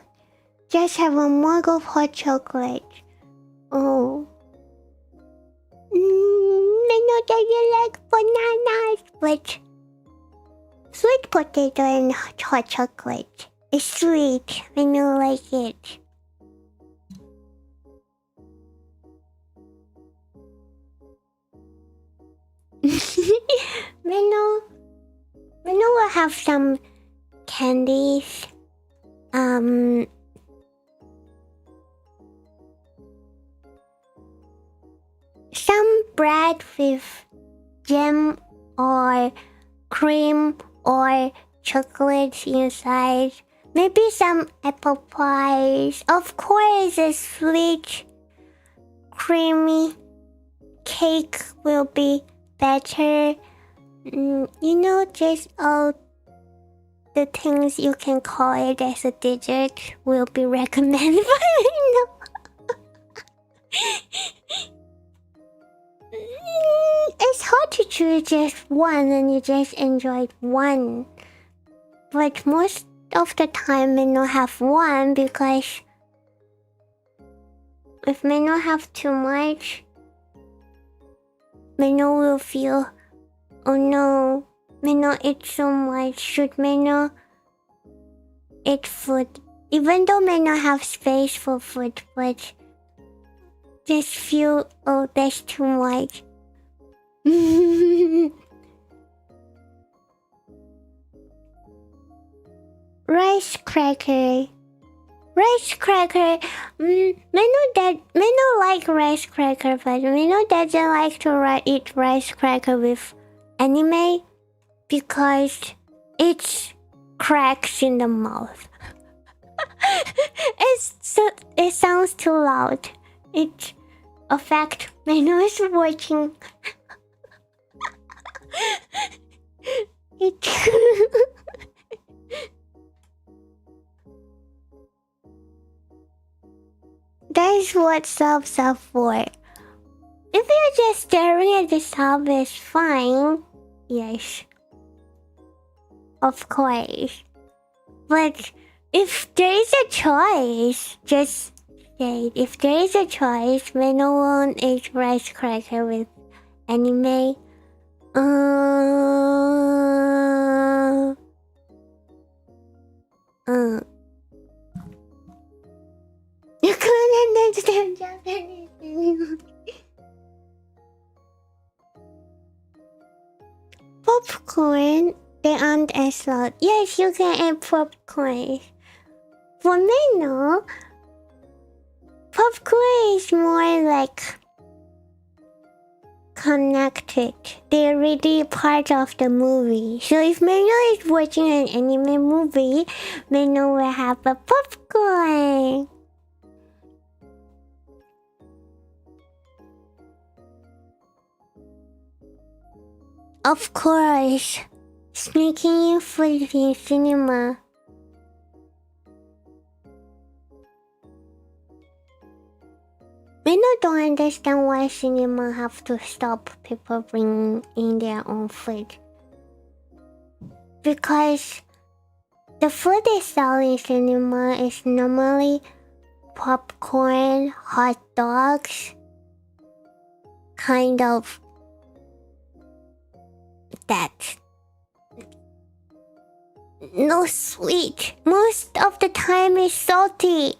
Speaker 1: just have a mug of hot chocolate. Oh. Meno doesn't like bananas, but sweet potato and hot chocolate is sweet. Meno like it. Meno will have some candies. Some bread with jam or cream or chocolate inside. Maybe some apple pies. Of course, a sweet, creamy cake will be better. You know, just all the things you can call it as a dessert will be recommended by me. It's hard to choose just one and you just enjoyed one. But most of the time Meno have one, because if Meno have too much, Meno will feel, oh no, Meno eat so much. Should Meno eat food? Even though Meno have space for food, but just feel, oh, that's too much. Rice cracker. Meno like rice cracker, but Meno doesn't like to eat rice cracker with anime because it cracks in the mouth. It sounds too loud. It affects Meno is watching. That's what subs are for. If you're just staring at the sub, it's fine. Yes. Of course. But if there is a choice, just say it. If there is a choice, Meno won't eat rice cracker with anime. You can't understand Japanese anymore. Popcorn, they aren't as loud. Yes, you can eat popcorn. For Meno, popcorn is more like connected. They're really part of the movie. So if Meno is watching an anime movie, Meno will have a popcorn. Of course, sneaking in food in cinema. Meno don't understand why cinema have to stop people bringing in their own food. Because the food they sell in cinema is normally popcorn, hot dogs, kind of that. no sweet. Most of the time it's salty.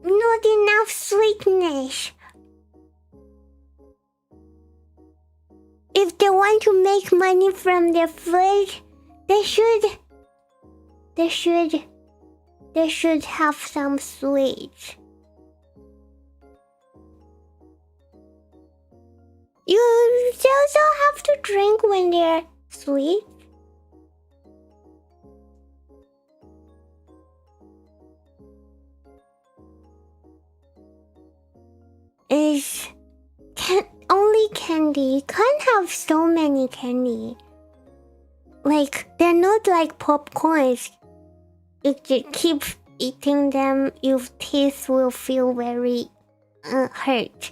Speaker 1: Not enough sweetness. If they want to make money from their food, they should have some sweets. You also have to drink when they're sweet. Only candy. You can't have so many candy. Like, they're not like popcorns. If you keep eating them, your teeth will feel very hurt.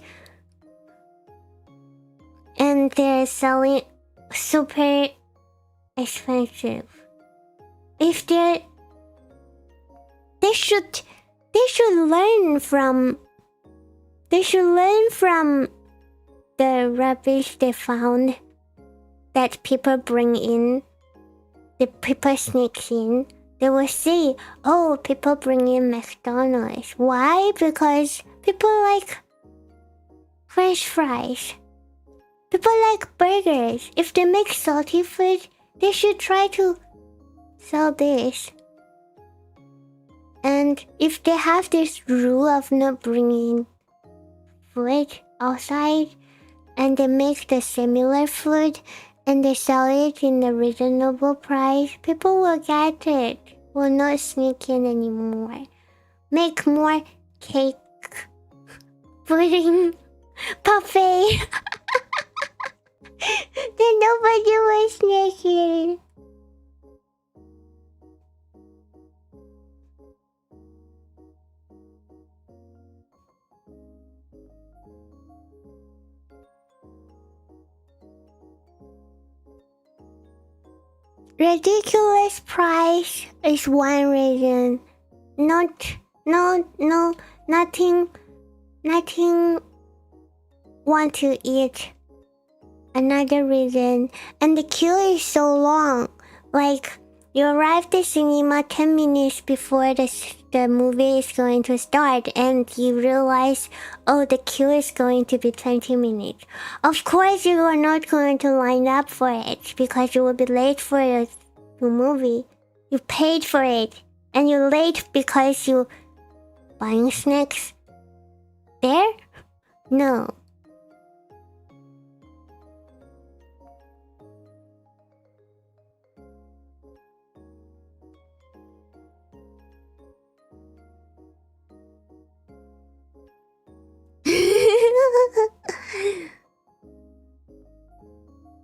Speaker 1: And they're selling super expensive. If they should learn from the rubbish they found that people bring in. The people sneak in. They will see, oh, people bring in McDonald's. Why? Because people like French fries. People like burgers. If they make salty food, they should try to sell this. And if they have this rule of not bringing food outside, and they make the similar food, and they sell it in a reasonable price, people will get it. Will not sneak in anymore. Make more cake, pudding, buffet. Then nobody will sneak in. Ridiculous price is one reason. Nothing want to eat. Another reason. And the queue is so long. Like, you arrive at the cinema 10 minutes before the movie is going to start, and you realize, oh, the queue is going to be 20 minutes. Of course, you are not going to line up for it, because you will be late for the movie. You paid for it, and you're late because you buying snacks there? No.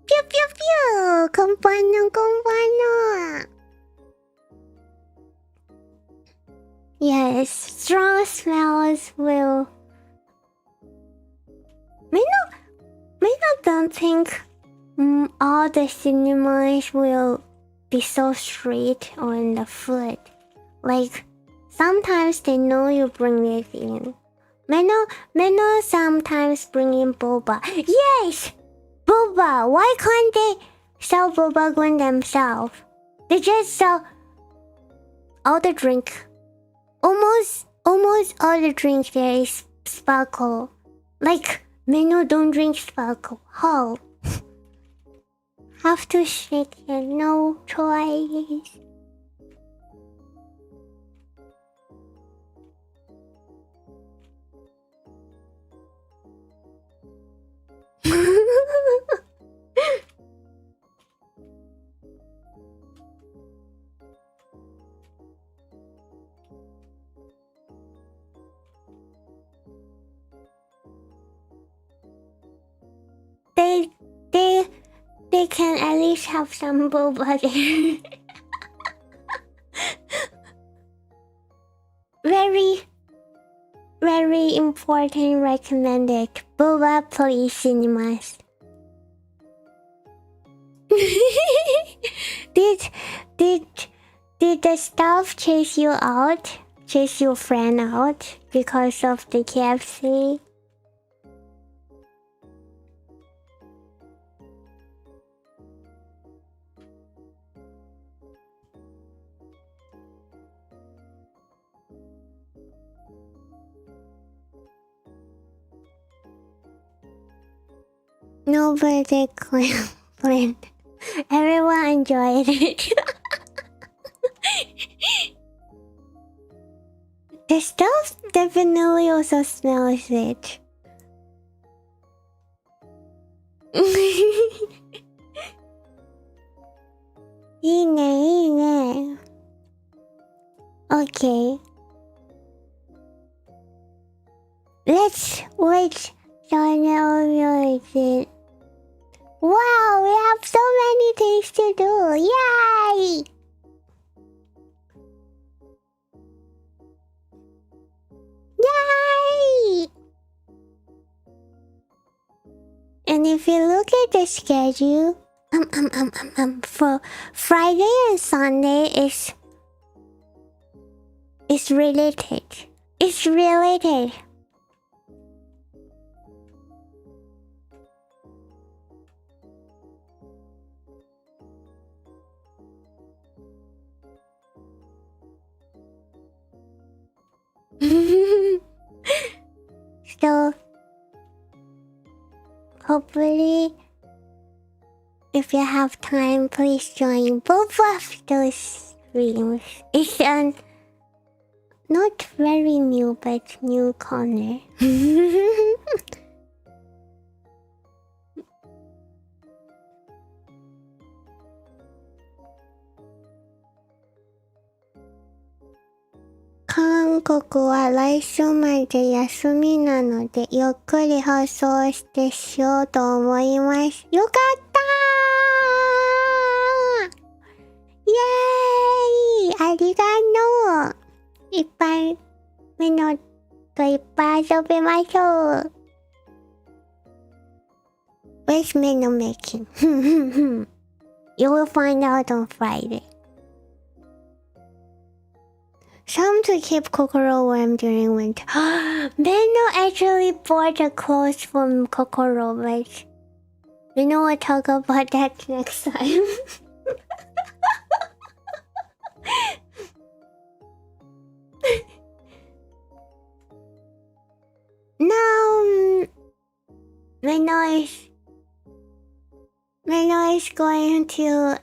Speaker 1: Pew pew pew! Compano. Yes, strong smells will. Meno don't think all the cinemas will be so strict on the food. Like, sometimes they know you bring it in. Meno sometimes bring in boba. Yes! Boba! Why can't they sell boba gun themselves? They just sell all the drink. Almost all the drink there is sparkle. Like, Meno don't drink sparkle. How? Have to shake it, no choice. They can at least have some boba there. Very important recommended. Boba please cinemas. Did the staff chase you out? Chase your friend out because of the KFC? Nobody complained. Everyone enjoyed it. The stove definitely also smells it. Ine. Okay. Let's which genre is it? Wow, we have so many things to do. Yay! Yay! And if you look at the schedule, for Friday and Sunday is related. It's related. So hopefully if you have time, please join both of those streams. It's not very new, but new corner. 韓国は来週まで休みなので、ゆっくり放送してしようと思います。よかったー！イエーイ！ありがとう！いっぱい、メノといっぱい遊びましょう。Where's Meno making? You will find out on Friday. Some to keep Kokoro warm during winter. Meno actually bought the clothes from Kokoro, but Meno will talk about that next time. Now, Meno is going to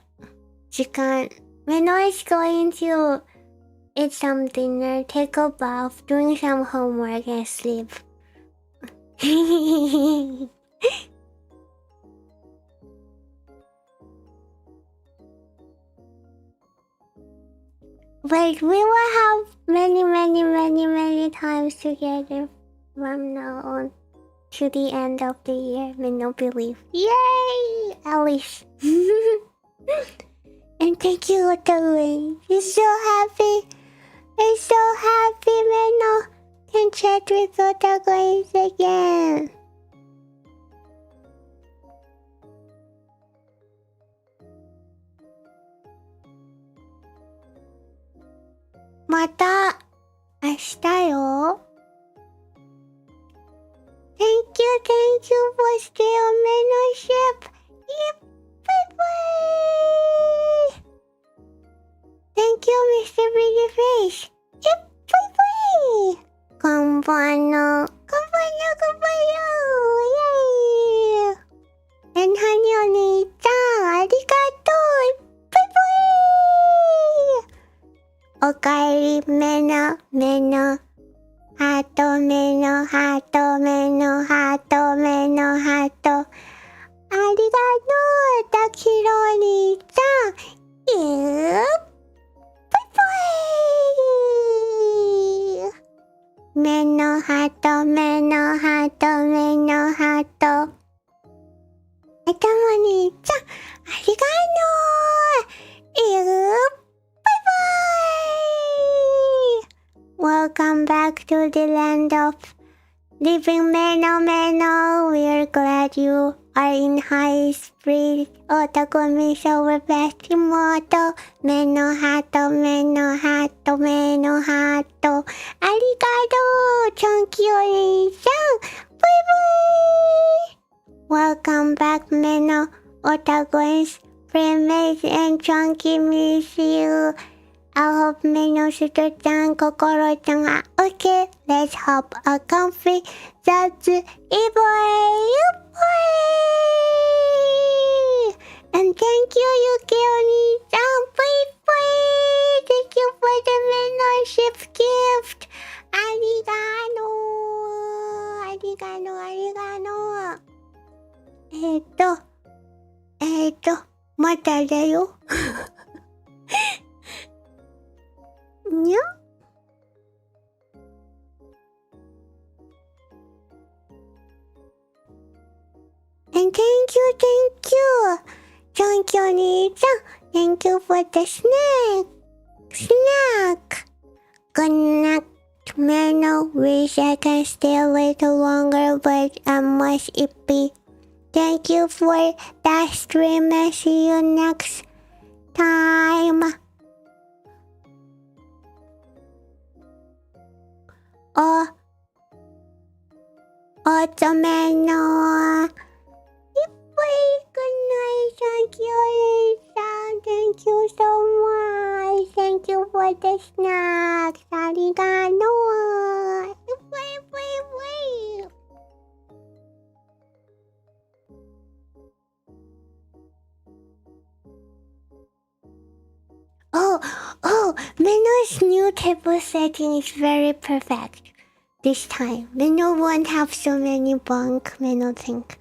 Speaker 1: eat some dinner, take a bath, doing some homework, and sleep. But we will have many times together from now on to the end of the year. Meno believe. Yay! Alice. And thank you, Otaru. You're so happy. I'm so happy Meno can chat with Otaru again. Mata 明日よ. Thank you for still Menoship. Yep, bye bye. Thank you, Mr. Pretty Face. Yep, bye bye. Konbanyo. Yay. And honey, Oni-chan, arigato. Bye bye. Okaeri, Meno. Hato, Meno. Arigato, Takiro Oni-chan. Yep. Bye bye. Meno hato. Atamoni-chan, arigato. Yep. Bye bye. Welcome back to the land of living Meno. We're glad you are in high spirit. Otaku Misho with best immortal. Meno hato. Arigato, Chunky Oni-chan. Bye bye. Welcome back, Meno. Otaku's Primates and Chunky miss you. I hope Meno, Suto-chan, Kokoro-chan are okay. Let's hop a comfy. That's Iboy! And thank you, Yuki-oni-chan. Thank you for the membership gift. Arigato. Arigato. まただよ。にゃAnd thank you. Thank you, Nii-chan. Thank you for the snack. Good night, Meno. Wish I can stay a little longer, but I must be. Thank you for that stream and see you next time. Meno. Good night. Thank you, Lisa. Thank you so much. Thank you for the snacks. Arigato. Meno's new table setting is very perfect. This time, Meno won't have so many bunk, Meno think.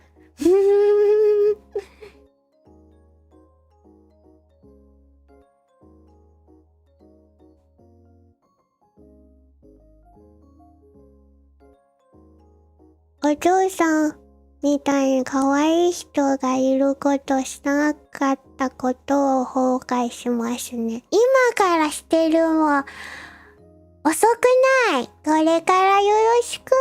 Speaker 1: O 父さんみたいに可愛い人がいることしなかったことを後悔しますね。今からしてるも遅くない。これからよろしく。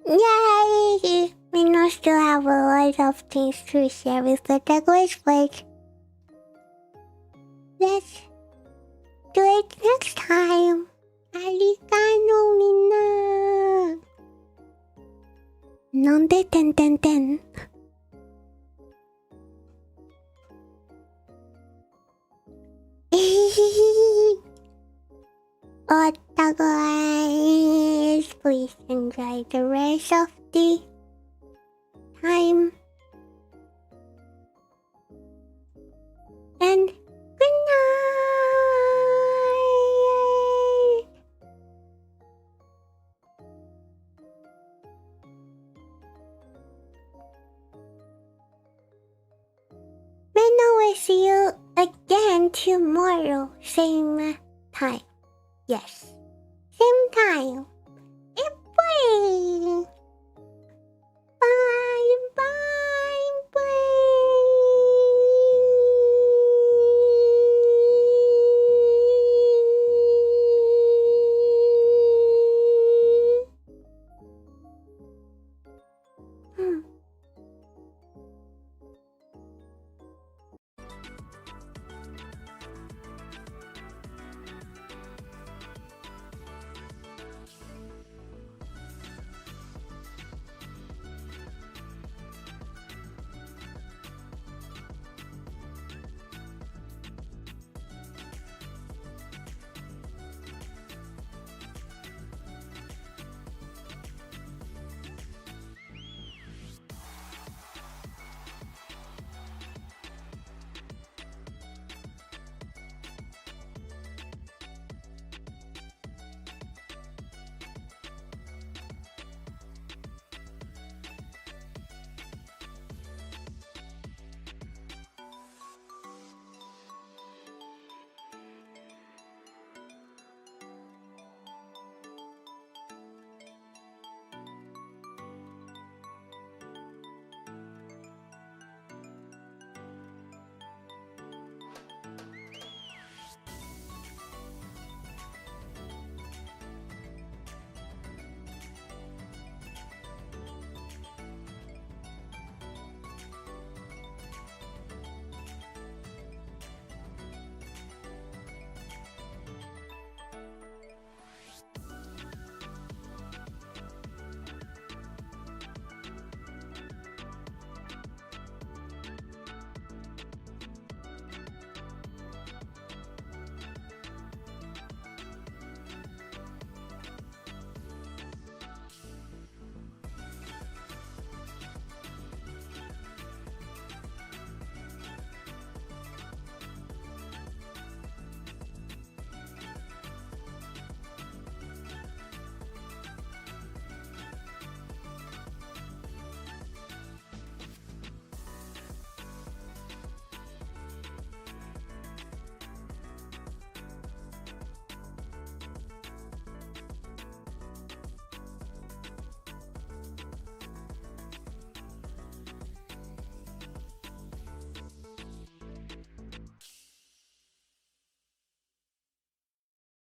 Speaker 1: Yay! We know still have a lot of things to share with the Douglas, but let's do it next time. Arigato, みんな。なんでてんてんてん。Guys, please enjoy the rest of the time. And good night. Meno will see you again tomorrow, same time. Yes, same time.